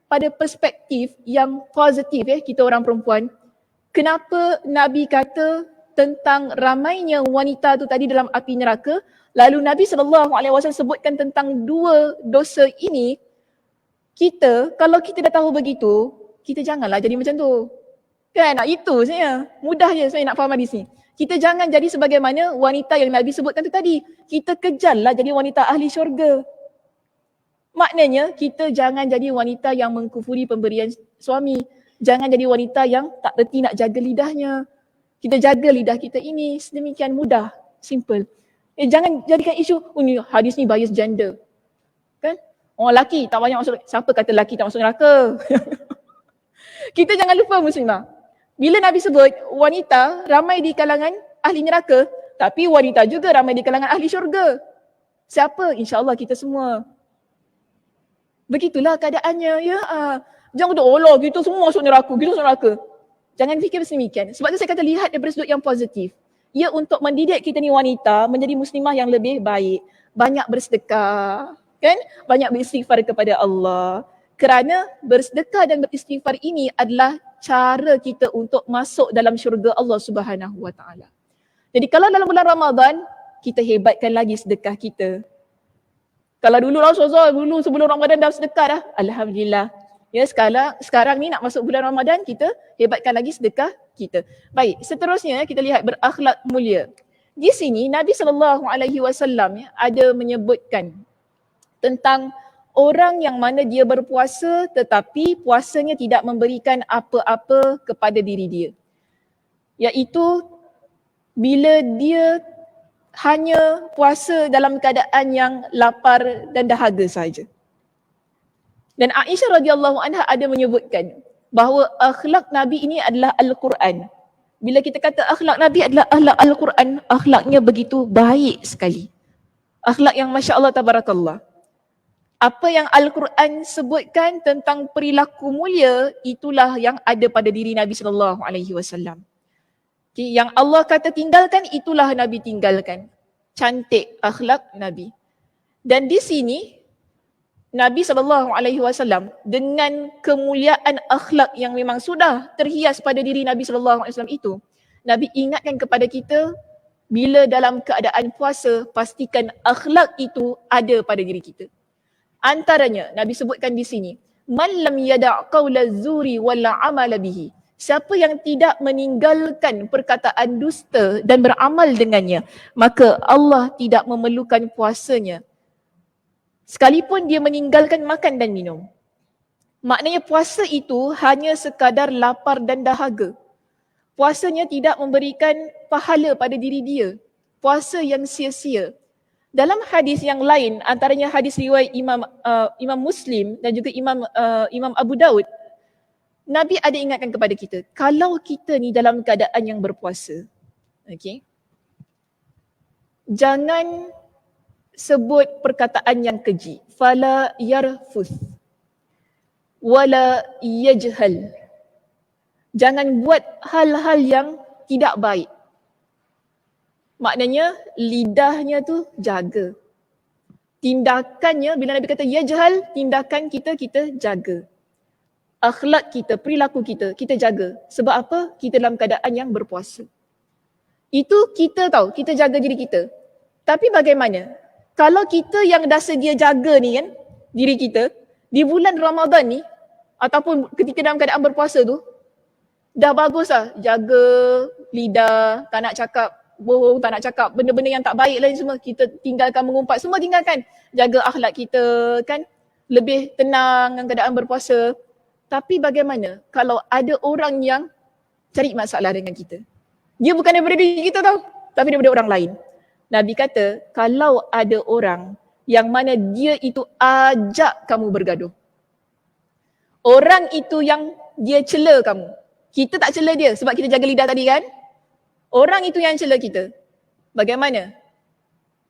pada perspektif yang positif kita orang perempuan. Kenapa Nabi kata tentang ramainya wanita tu tadi dalam api neraka, lalu Nabi SAW sebutkan tentang dua dosa ini. Kita, kalau kita dah tahu begitu, kita janganlah jadi macam tu. Kan? Itu sebenarnya. Mudah je saya nak faham hadis ni. Kita jangan jadi sebagaimana wanita yang Nabi sebutkan tu tadi. Kita kejarlah jadi wanita ahli syurga. Maknanya kita jangan jadi wanita yang mengkufuri pemberian suami. Jangan jadi wanita yang tak reti nak jaga lidahnya. Kita jaga lidah kita ini sedemikian mudah, simple. Jangan jadikan isu, ni hadis ni bias gender. Kan? Orang lelaki tak banyak masuk, siapa kata lelaki tak masuk neraka? Kita jangan lupa muslimah. Bila Nabi sebut wanita ramai di kalangan ahli neraka, tapi wanita juga ramai di kalangan ahli syurga. Siapa? InsyaAllah kita semua. Begitulah keadaannya, ya. Jangan kata, oh lah kita semua masuk neraka, kita masuk neraka. Jangan fikir sedemikian. Sebab tu saya kata lihat daripada sudut yang positif. Ia untuk mendidik kita ni wanita menjadi muslimah yang lebih baik. Banyak bersedekah, kan? Banyak beristighfar kepada Allah. Kerana bersedekah dan beristighfar ini adalah cara kita untuk masuk dalam syurga Allah Subhanahu Wa Taala. Jadi kalau dalam bulan Ramadan, kita hebatkan lagi sedekah kita. Kalau dulu lah dulu sebelum Ramadan dah sedekah dah, alhamdulillah. Ya, sekarang ni nak masuk bulan Ramadan, kita hebatkan lagi sedekah kita. Baik, seterusnya kita lihat berakhlak mulia. Di sini Nabi SAW ada menyebutkan tentang orang yang mana dia berpuasa tetapi puasanya tidak memberikan apa-apa kepada diri dia. Iaitu bila dia hanya puasa dalam keadaan yang lapar dan dahaga saja. Dan Aisyah radhiyallahu anha ada menyebutkan bahawa akhlak Nabi ini adalah Al-Quran. Bila kita kata akhlak Nabi adalah akhlak Al-Quran, akhlaknya begitu baik sekali. Akhlak yang Masya Allah Tabarakallah. Apa yang Al-Quran sebutkan tentang perilaku mulia, itulah yang ada pada diri Nabi SAW. Yang Allah kata tinggalkan, itulah Nabi tinggalkan. Cantik akhlak Nabi. Dan di sini, Nabi SAW dengan kemuliaan akhlak yang memang sudah terhias pada diri Nabi SAW itu, Nabi ingatkan kepada kita, bila dalam keadaan puasa, pastikan akhlak itu ada pada diri kita. Antaranya, Nabi sebutkan di sini, man lam yada' qawla zuri wala amala bihi. Siapa yang tidak meninggalkan perkataan dusta dan beramal dengannya, maka Allah tidak memerlukan puasanya. Sekalipun dia meninggalkan makan dan minum. Maknanya puasa itu hanya sekadar lapar dan dahaga. Puasanya tidak memberikan pahala pada diri dia. Puasa yang sia-sia. Dalam hadis yang lain, antaranya hadis riwayat Imam Muslim dan juga Imam Abu Daud, Nabi ada ingatkan kepada kita, kalau kita ni dalam keadaan yang berpuasa, jangan sebut perkataan yang keji. Fala yarfuth wala yajhal. Jangan buat hal-hal yang tidak baik. Maknanya lidahnya tu jaga. Tindakannya, bila Nabi kata yajhal, tindakan kita jaga. Akhlak kita, perilaku kita jaga. Sebab apa? Kita dalam keadaan yang berpuasa. Itu kita tahu, kita jaga diri kita. Tapi bagaimana? Kalau kita yang dah sedia jaga ni kan, diri kita, di bulan Ramadan ni, ataupun ketika dalam keadaan berpuasa tu, dah bagus lah. Jaga lidah, tak nak cakap bohong, tak nak cakap benda-benda yang tak baik lain semua. Kita tinggalkan mengumpat, semua tinggalkan. Jaga akhlak kita kan, lebih tenang dalam keadaan berpuasa. Tapi bagaimana kalau ada orang yang cari masalah dengan kita? Dia bukan daripada diri kita tau, tapi daripada orang lain. Nabi kata, kalau ada orang yang mana dia itu ajak kamu bergaduh. Orang itu yang dia cela kamu. Kita tak cela dia sebab kita jaga lidah tadi kan. Orang itu yang cela kita. Bagaimana?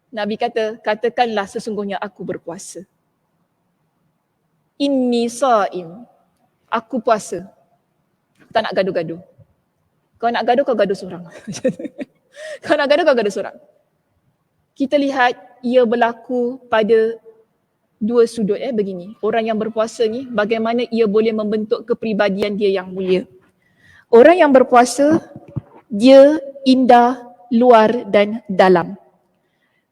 Nabi kata, katakanlah sesungguhnya aku berpuasa. Inni sha'im. Aku puasa. Tak nak gaduh-gaduh. Kau nak gaduh, kau gaduh seorang. Kau nak gaduh, kau gaduh seorang. Kita lihat ia berlaku pada dua sudut begini. Orang yang berpuasa ni bagaimana ia boleh membentuk kepribadian dia yang mulia. Orang yang berpuasa dia indah luar dan dalam.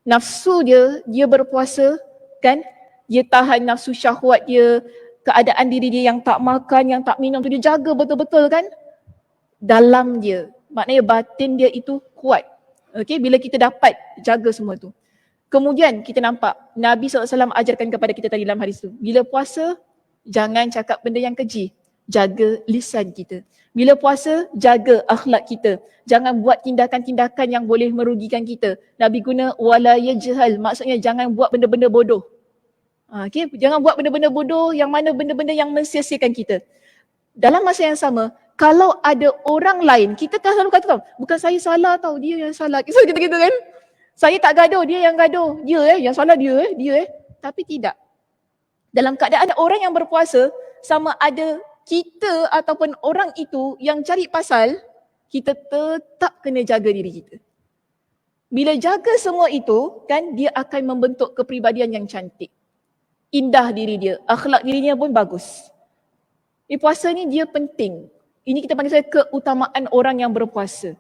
Nafsu dia berpuasa kan, dia tahan nafsu syahwat dia, keadaan diri dia yang tak makan, yang tak minum tu dia jaga betul-betul kan. Dalam dia, maknanya batin dia itu kuat. Okey, bila kita dapat jaga semua tu. Kemudian kita nampak Nabi SAW ajarkan kepada kita tadi dalam hadis tu. Bila puasa, jangan cakap benda yang keji. Jaga lisan kita. Bila puasa, jaga akhlak kita. Jangan buat tindakan-tindakan yang boleh merugikan kita. Nabi guna wala yajhal, maksudnya jangan buat benda-benda bodoh. Okay? Jangan buat benda-benda bodoh yang mana benda-benda yang mensia-siakan kita. Dalam masa yang sama, Kalau ada orang lain, kita kan selalu kata tau, bukan saya salah tau, dia yang salah. So kita gitu kan. Saya tak gaduh, dia yang gaduh. Dia yang salah dia. Tapi tidak. Dalam keadaan orang yang berpuasa, sama ada kita ataupun orang itu yang cari pasal, kita tetap kena jaga diri kita. Bila jaga semua itu, kan dia akan membentuk kepribadian yang cantik. Indah diri dia, akhlak dirinya pun bagus. Puasa ni dia penting. Ini kita panggil saya keutamaan orang yang berpuasa.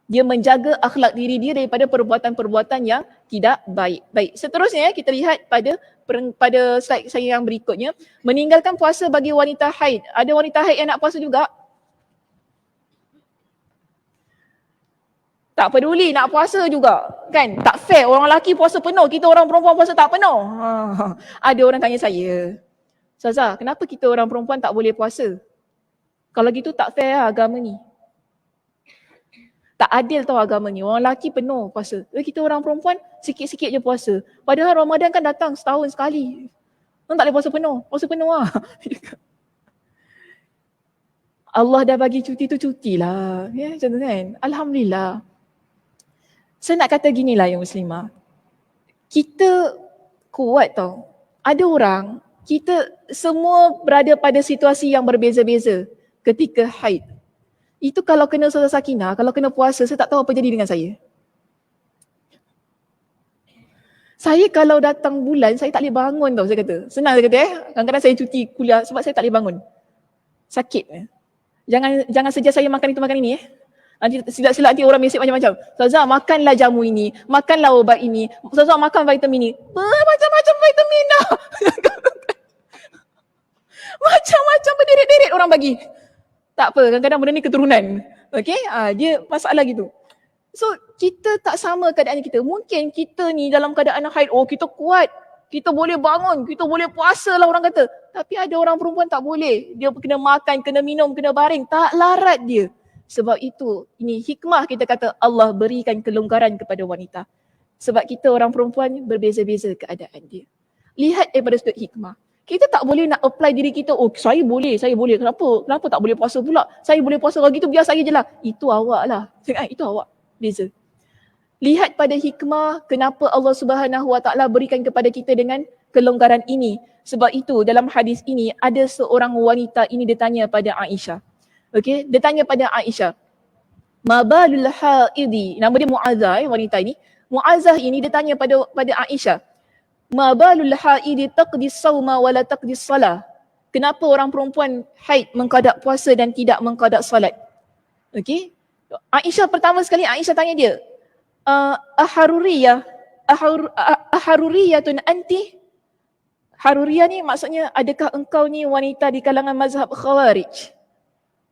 Dia menjaga akhlak diri dia daripada perbuatan-perbuatan yang tidak baik. Baik, seterusnya kita lihat pada slide saya yang berikutnya. Meninggalkan puasa bagi wanita haid. Ada wanita haid yang nak puasa juga? Tak peduli, nak puasa juga. Kan? Tak fair, orang lelaki puasa penuh, kita orang perempuan puasa tak penuh. Ada orang tanya saya, Ustazah, kenapa kita orang perempuan tak boleh puasa? Kalau gitu tak fair lah agama ni. Tak adil tau agama ni. Orang lelaki penuh puasa. Kita orang perempuan sikit-sikit je puasa. Padahal Ramadan kan datang setahun sekali. Orang tak boleh puasa penuh. Puasa penuh lah. Allah dah bagi cuti tu cuti lah. Ya, macam tu kan. Alhamdulillah. Saya nak kata gini lah yang muslimah. Kita kuat tau. Ada orang, kita semua berada pada situasi yang berbeza-beza ketika haid. Itu kalau kena Ustazah Sakinah, kalau kena puasa, saya tak tahu apa jadi dengan saya. Saya kalau datang bulan, saya tak boleh bangun tau, saya kata. Senang saya kata kadang-kadang saya cuti kuliah sebab saya tak boleh bangun. Sakit. Jangan saja saya makan itu makan ini Nanti silap-silap nanti orang mesej macam-macam. Ustazah makanlah jamu ini, makanlah ubat ini, Ustazah makan vitamin ini. Macam-macam vitamin dah. Macam-macam berderet-deret orang bagi. Tak apa, kadang-kadang benda ni keturunan. Okay, dia masalah gitu. So, kita tak sama keadaan kita. Mungkin kita ni dalam keadaan haid, kita kuat. Kita boleh bangun, kita boleh puasa lah orang kata. Tapi ada orang perempuan tak boleh. Dia kena makan, kena minum, kena baring. Tak larat dia. Sebab itu, ini hikmah kita kata Allah berikan kelonggaran kepada wanita. Sebab kita orang perempuan berbeza-beza keadaan dia. Lihat daripada sudut hikmah. Kita tak boleh nak apply diri kita, saya boleh. Kenapa tak boleh puasa pula? Saya boleh puasa, kalau gitu biar saya je lah. Itu awak lah. Itu awak. Beza. Lihat pada hikmah kenapa Allah Subhanahu Wa Taala berikan kepada kita dengan kelonggaran ini. Sebab itu dalam hadis ini ada seorang wanita ini ditanya pada Aisyah. Okey, dia tanya pada Aisyah. Mabalul haidi, nama dia Muazzah wanita ini. Muazzah ini dia tanya pada Aisyah. Mabalul haidi taqdi sawma wala taqdi salah. Kenapa orang perempuan haid mengqada puasa dan tidak mengqada salat? Okey. Aisyah pertama sekali Aisyah tanya dia, aharuriyatun anti? Haruriyah ni maksudnya adakah engkau ni wanita di kalangan mazhab Khawarij?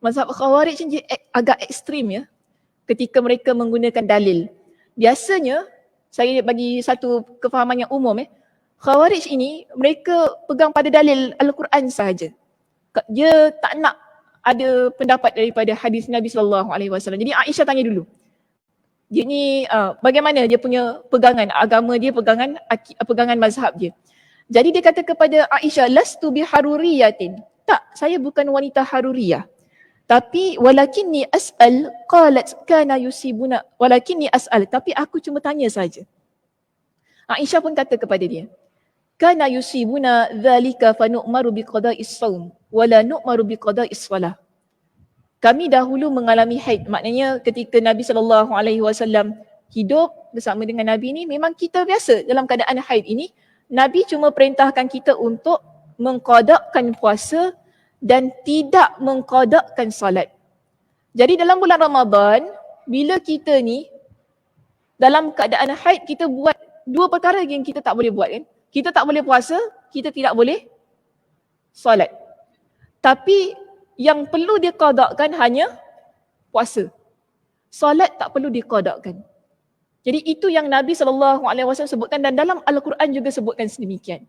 Mazhab Khawarij ni agak ekstrim ya ketika mereka menggunakan dalil. Biasanya saya bagi satu kefahaman yang umum Khawarij ini mereka pegang pada dalil Al-Quran sahaja. Dia tak nak ada pendapat daripada hadis Nabi SAW. Jadi Aisyah tanya dulu. Dia ni bagaimana dia punya pegangan agama dia, pegangan mazhab dia. Jadi dia kata kepada Aisyah, lastu biharuriyatin. Tak, saya bukan wanita haruriyah. Tapi walakinni as'al qalat kana yusibuna walakinni as'al, tapi aku cuma tanya saja. Aisyah pun kata kepada dia, kana yusibuna dhalika fa nu'maru biqada'is shaum wala nu'maru biqada'is shalah. Kami dahulu mengalami haid, maknanya ketika Nabi SAW hidup bersama dengan Nabi ni, memang kita biasa dalam keadaan haid ini, Nabi cuma perintahkan kita untuk mengqadakkan puasa dan tidak mengqadakkan salat. Jadi dalam bulan Ramadan, bila kita ni dalam keadaan haid, kita buat dua perkara yang kita tak boleh buat kan. Kita tak boleh puasa, kita tidak boleh salat. Tapi yang perlu diqadakkan hanya puasa. Salat tak perlu diqadakkan. Jadi itu yang Nabi SAW sebutkan dan dalam Al-Quran juga sebutkan sedemikian.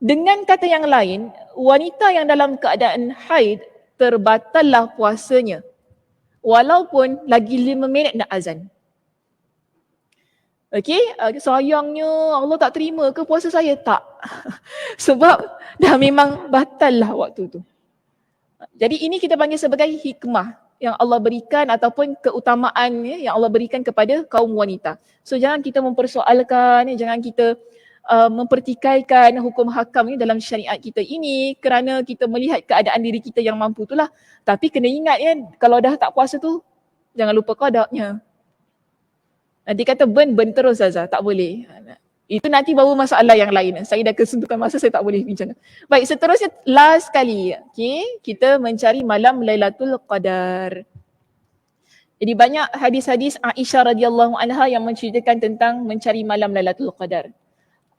Dengan kata yang lain, wanita yang dalam keadaan haid terbatallah puasanya walaupun lagi 5 minit nak azan. Okey, sayangnya Allah tak terima ke puasa saya? Tak. Sebab dah memang batal lah waktu tu. Jadi ini kita panggil sebagai hikmah yang Allah berikan ataupun keutamaan yang Allah berikan kepada kaum wanita. So jangan kita mempersoalkan, jangan kita mempertikaikan hukum hakam ni dalam syariat kita ini kerana kita melihat keadaan diri kita yang mampu itulah. Tapi kena ingat kalau dah tak puasa tu jangan lupa qadaknya. Nanti kata burn terus Azhar, tak boleh. Itu nanti baru masalah yang lain. Saya dah kesentukan masa, saya tak boleh bincang. Baik, seterusnya last kali. Okay, kita mencari malam Lailatul Qadar. Jadi banyak hadis-hadis Aisyah radhiyallahu anha yang menceritakan tentang mencari malam Lailatul Qadar.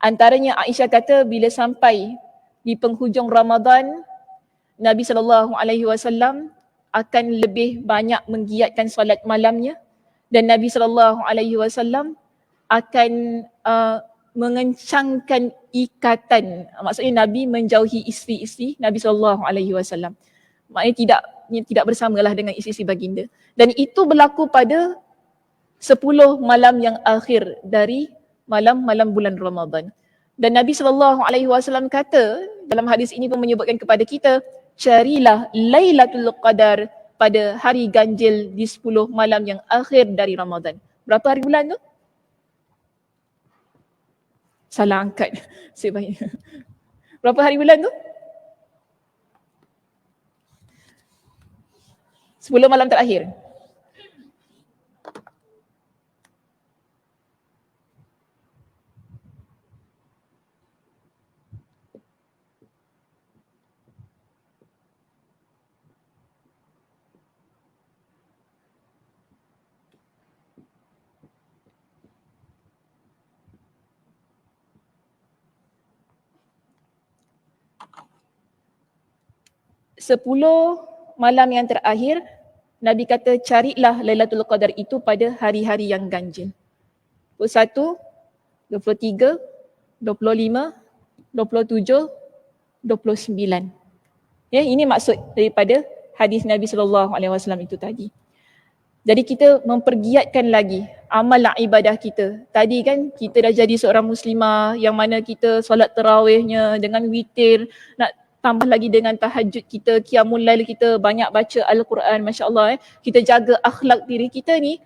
Antaranya Aisyah kata bila sampai di penghujung Ramadan, Nabi SAW akan lebih banyak menggiatkan solat malamnya dan Nabi SAW akan mengencangkan ikatan. Maksudnya Nabi menjauhi isteri-isteri Nabi SAW. Maknanya tidak bersamalah dengan isteri-isteri baginda. Dan itu berlaku pada 10 malam yang akhir dari malam-malam bulan Ramadan. Dan Nabi SAW kata dalam hadis ini pun menyebutkan kepada kita, carilah Lailatul Qadar pada hari ganjil di 10 malam yang akhir dari Ramadan. Berapa hari bulan tu? Salah angkat. Berapa hari bulan tu? 10 malam terakhir. Sepuluh malam yang terakhir, Nabi kata carilah Lailatul Qadar itu pada hari-hari yang ganjil. 21, 23, 25, 27, 29. Ya, ini maksud daripada hadis Nabi SAW itu tadi. Jadi kita mempergiatkan lagi amal ibadah kita. Tadi kan kita dah jadi seorang muslimah yang mana kita solat tarawihnya dengan witir, nak tambah lagi dengan tahajud kita, qiyamul lail kita, banyak baca Al-Quran, masya-Allah. Kita jaga akhlak diri kita ni.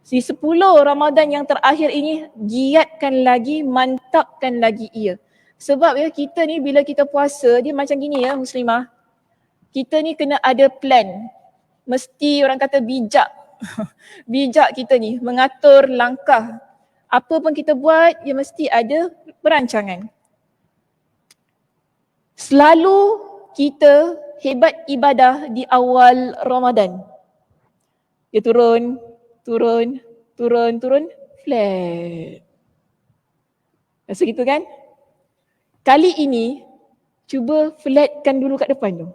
Di 10 Ramadan yang terakhir ini, giatkan lagi, mantapkan lagi ia. Sebab kita ni bila kita puasa, dia macam gini muslimah. Kita ni kena ada plan. Mesti orang kata bijak. Bijak kita ni mengatur langkah. Apa pun kita buat, dia mesti ada perancangan. Selalu kita hebat ibadah di awal Ramadan. Dia turun, flat. Rasa gitu kan? Kali ini, cuba flatkan dulu kat depan tu.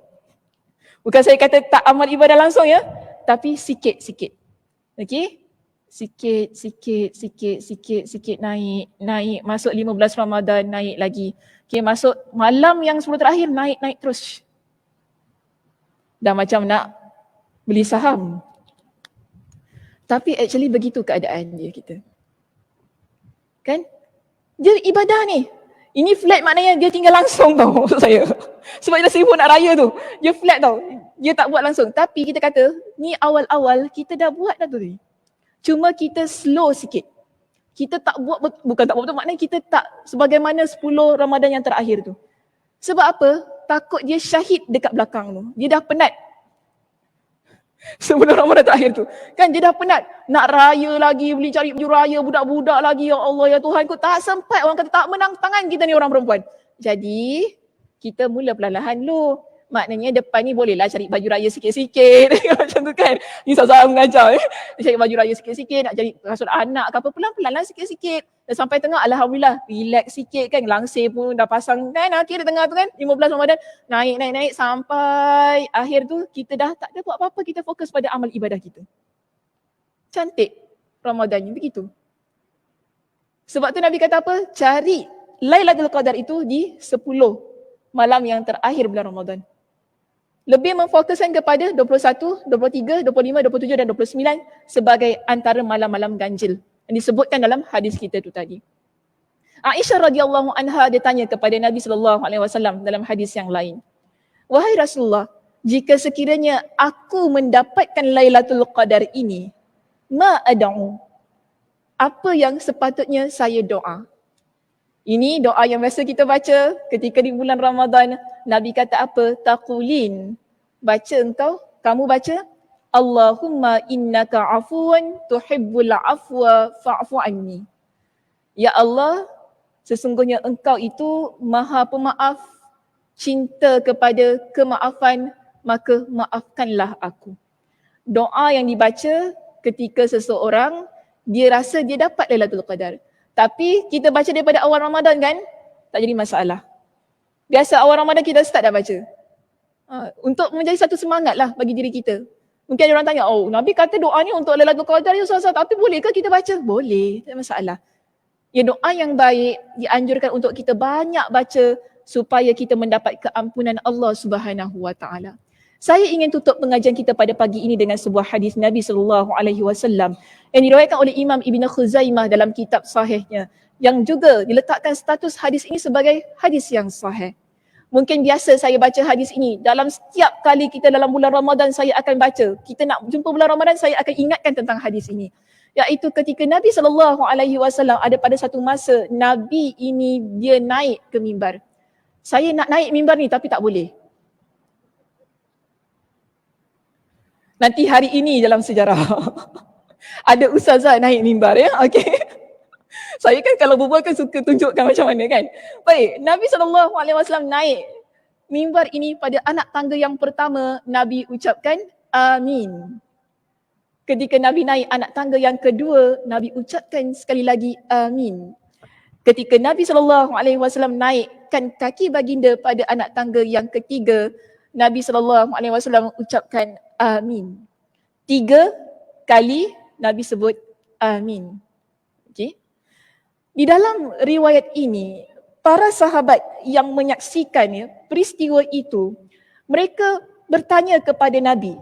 Bukan saya kata tak amal ibadah langsung tapi sikit-sikit. Okey? Sikit naik. Masuk 15 Ramadan, naik lagi. Okay, masuk malam yang 10 terakhir, naik terus. Dah macam nak beli saham. Tapi actually begitu keadaan dia kita. Kan? Dia ibadah ni. Ini flat maknanya dia tinggal langsung tau maksud saya. Sebab dia dah sibuk nak raya tu. Dia flat tau. Dia tak buat langsung. Tapi kita kata, ni awal-awal kita dah buat dah tu ni. Cuma kita slow sikit. Kita tak buat, bukan tak buat betul, maknanya kita tak sebagaimana 10 Ramadan yang terakhir tu. Sebab apa? Takut dia syahid dekat belakang tu. Dia dah penat. Sebelum Ramadan terakhir tu. Kan dia dah penat. Nak raya lagi, beli cari baju raya, budak-budak lagi. Ya Allah, ya Tuhan, kau tak sempat. Orang kata tak menang tangan kita ni orang perempuan. Jadi, kita mula perlahan-lahan dulu. Maknanya depan ni bolehlah cari baju raya sikit-sikit. Macam tu kan. Ni Ustazah mengajar. Cari baju raya sikit-sikit, nak cari kasut anak ke apa. Pelan-pelan lah sikit-sikit. Dan sampai tengah, Alhamdulillah, relax sikit kan. Langsir pun dah pasang kan. Akhir tengah tu kan, 15 Ramadan. Naik. Sampai akhir tu, kita dah tak ada buat apa-apa. Kita fokus pada amal ibadah kita. Cantik Ramadan ni, begitu. Sebab tu Nabi kata apa? Cari Lailatul Qadar itu di 10 malam yang terakhir bulan Ramadan. Lebih memfokuskan kepada 21, 23, 25, 27 dan 29 sebagai antara malam-malam ganjil yang disebutkan dalam hadis kita tu tadi. Aisyah radhiyallahu anha dia tanya kepada Nabi SAW dalam hadis yang lain. Wahai Rasulullah, jika sekiranya aku mendapatkan Lailatul Qadar ini, ma ad'u, apa yang sepatutnya saya doa? Ini doa yang biasa kita baca ketika di bulan Ramadan. Nabi kata apa? Taqulin. Baca engkau, kamu baca, Allahumma innaka afuwan tuhibbul afwa fa'fu anni. Ya Allah, sesungguhnya engkau itu maha pemaaf, cinta kepada kemaafan, maka maafkanlah aku. Doa yang dibaca ketika seseorang dia rasa dia dapat Lailatul Qadar. Tapi kita baca daripada awal Ramadan kan, tak jadi masalah. Biasa awal Ramadan kita start dah baca. Untuk menjadi satu semangat lah bagi diri kita. Mungkin ada orang tanya, oh Nabi kata doa ni untuk Lailatul Qadar ya Ustaz, tapi bolehkah kita baca? Boleh, tak masalah. Ya, doa yang baik dianjurkan untuk kita banyak baca supaya kita mendapat keampunan Allah Subhanahu Wa Taala. Saya ingin tutup pengajian kita pada pagi ini dengan sebuah hadis Nabi SAW yang diriwayatkan oleh Imam Ibn Khuzaimah dalam kitab sahihnya, yang juga diletakkan status hadis ini sebagai hadis yang sahih. Mungkin biasa saya baca hadis ini, dalam setiap kali kita dalam bulan Ramadan saya akan baca. Kita nak jumpa bulan Ramadan, saya akan ingatkan tentang hadis ini. Iaitu ketika Nabi SAW ada pada satu masa, Nabi ini dia naik ke mimbar. Saya nak naik mimbar ni tapi tak boleh. Nanti hari ini dalam sejarah ada ustazah naik mimbar ya. Okey. Saya kan kalau berbual kan suka tunjukkan macam mana kan. Baik, Nabi SAW naik mimbar ini pada anak tangga yang pertama, Nabi ucapkan amin. Ketika Nabi naik anak tangga yang kedua, Nabi ucapkan sekali lagi amin. Ketika Nabi SAW naikkan kaki baginda pada anak tangga yang ketiga, Nabi SAW ucapkan amin. 3 kali Nabi sebut amin. Okay. Di dalam riwayat ini, para sahabat yang menyaksikan peristiwa itu, mereka bertanya kepada Nabi.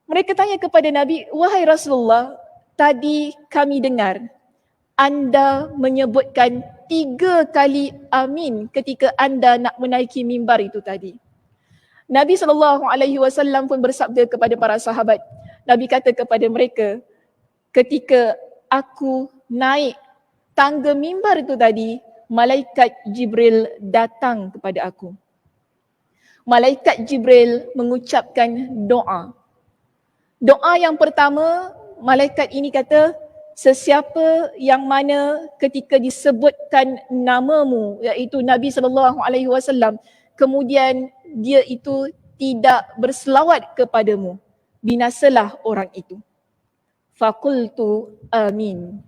Mereka tanya kepada Nabi, wahai Rasulullah, tadi kami dengar anda menyebutkan 3 kali amin ketika anda nak menaiki mimbar itu tadi. Nabi SAW pun bersabda kepada para sahabat. Nabi kata kepada mereka, ketika aku naik tangga mimbar itu tadi, malaikat Jibril datang kepada aku. Malaikat Jibril mengucapkan doa. Doa yang pertama, malaikat ini kata, sesiapa yang mana ketika disebutkan namamu, iaitu Nabi SAW, kemudian dia itu tidak berselawat kepadamu, binasalah orang itu. Faqultu amin.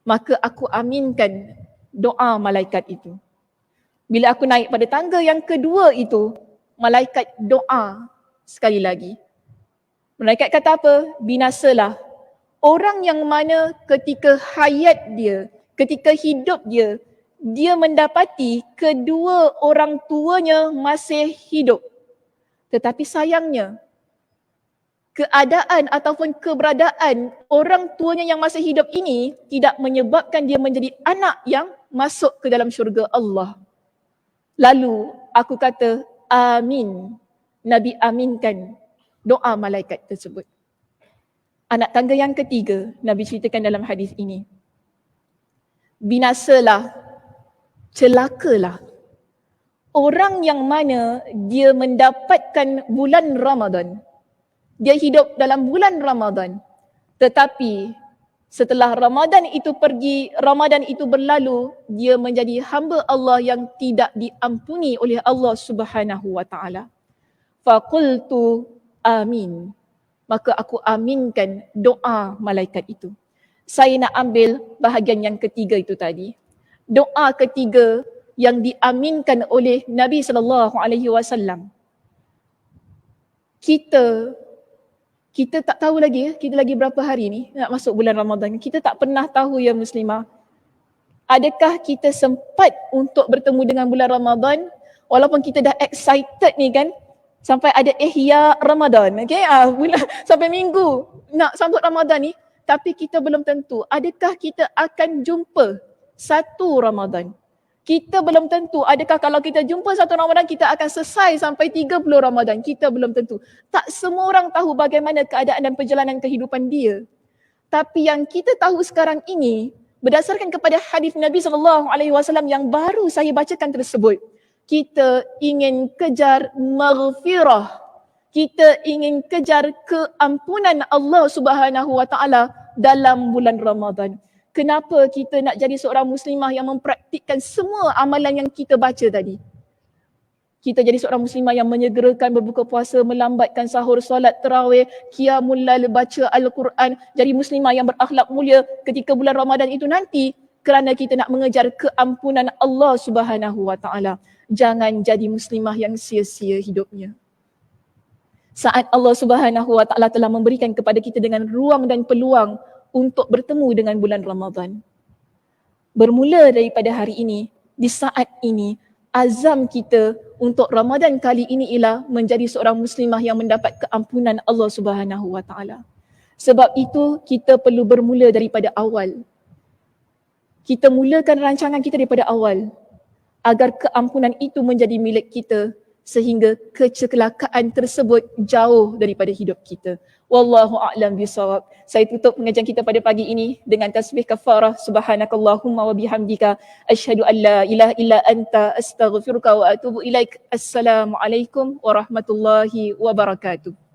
Maka aku aminkan doa malaikat itu. Bila aku naik pada tangga yang kedua itu, malaikat doa sekali lagi. Malaikat kata apa? Binasalah orang yang mana ketika hayat dia, ketika hidup dia, dia mendapati kedua orang tuanya masih hidup. Tetapi sayangnya, keadaan ataupun keberadaan orang tuanya yang masih hidup ini tidak menyebabkan dia menjadi anak yang masuk ke dalam syurga Allah. Lalu aku kata amin. Nabi aminkan doa malaikat tersebut. Anak tangga yang ketiga, Nabi ceritakan dalam hadis ini. Binasalah, celakalah orang yang mana dia mendapatkan bulan Ramadan. Dia hidup dalam bulan Ramadan. Tetapi setelah Ramadan itu pergi, Ramadan itu berlalu, dia menjadi hamba Allah yang tidak diampuni oleh Allah Subhanahu Wa Taala. Faqultu amin. Maka aku aminkan doa malaikat itu. Saya nak ambil bahagian yang ketiga itu tadi. Doa ketiga yang diaminkan oleh Nabi SAW. Kita tak tahu lagi, kita lagi berapa hari ni nak masuk bulan Ramadan. Kita tak pernah tahu ya muslimah. Adakah kita sempat untuk bertemu dengan bulan Ramadan walaupun kita dah excited ni kan? Sampai ada ihya Ramadan, okay? Sampai minggu nak sambut Ramadan ni, tapi kita belum tentu adakah kita akan jumpa satu Ramadan. Kita belum tentu, adakah kalau kita jumpa satu Ramadan kita akan selesai sampai 30 Ramadan? Kita belum tentu. Tak semua orang tahu bagaimana keadaan dan perjalanan kehidupan dia. Tapi yang kita tahu sekarang ini, berdasarkan kepada hadis Nabi SAW yang baru saya bacakan tersebut, kita ingin kejar maghfirah. Kita ingin kejar keampunan Allah Subhanahu Wa Taala dalam bulan Ramadan. Kenapa kita nak jadi seorang muslimah yang mempraktikkan semua amalan yang kita baca tadi? Kita jadi seorang muslimah yang menyegerakan berbuka puasa, melambatkan sahur, solat tarawih, qiyamul lail, baca Al-Quran, jadi muslimah yang berakhlak mulia ketika bulan Ramadan itu nanti, kerana kita nak mengejar keampunan Allah Subhanahu Wa Taala. Jangan jadi muslimah yang sia-sia hidupnya. Saat Allah Subhanahu Wa Taala telah memberikan kepada kita dengan ruang dan peluang untuk bertemu dengan bulan Ramadan. Bermula daripada hari ini, di saat ini, azam kita untuk Ramadan kali ini ialah menjadi seorang muslimah yang mendapat keampunan Allah Subhanahu Wa Taala. Sebab itu kita perlu bermula daripada awal. Kita mulakan rancangan kita daripada awal agar keampunan itu menjadi milik kita sehingga kecelakaan tersebut jauh daripada hidup kita. Wallahu a'lam bishawab. Saya tutup pengajian kita pada pagi ini dengan tasbih kafarah. Subhanakallahumma wa bihamdika asyhadu an la ilaha illa anta astaghfiruka wa atubu ilaik. Assalamualaikum warahmatullahi wabarakatuh.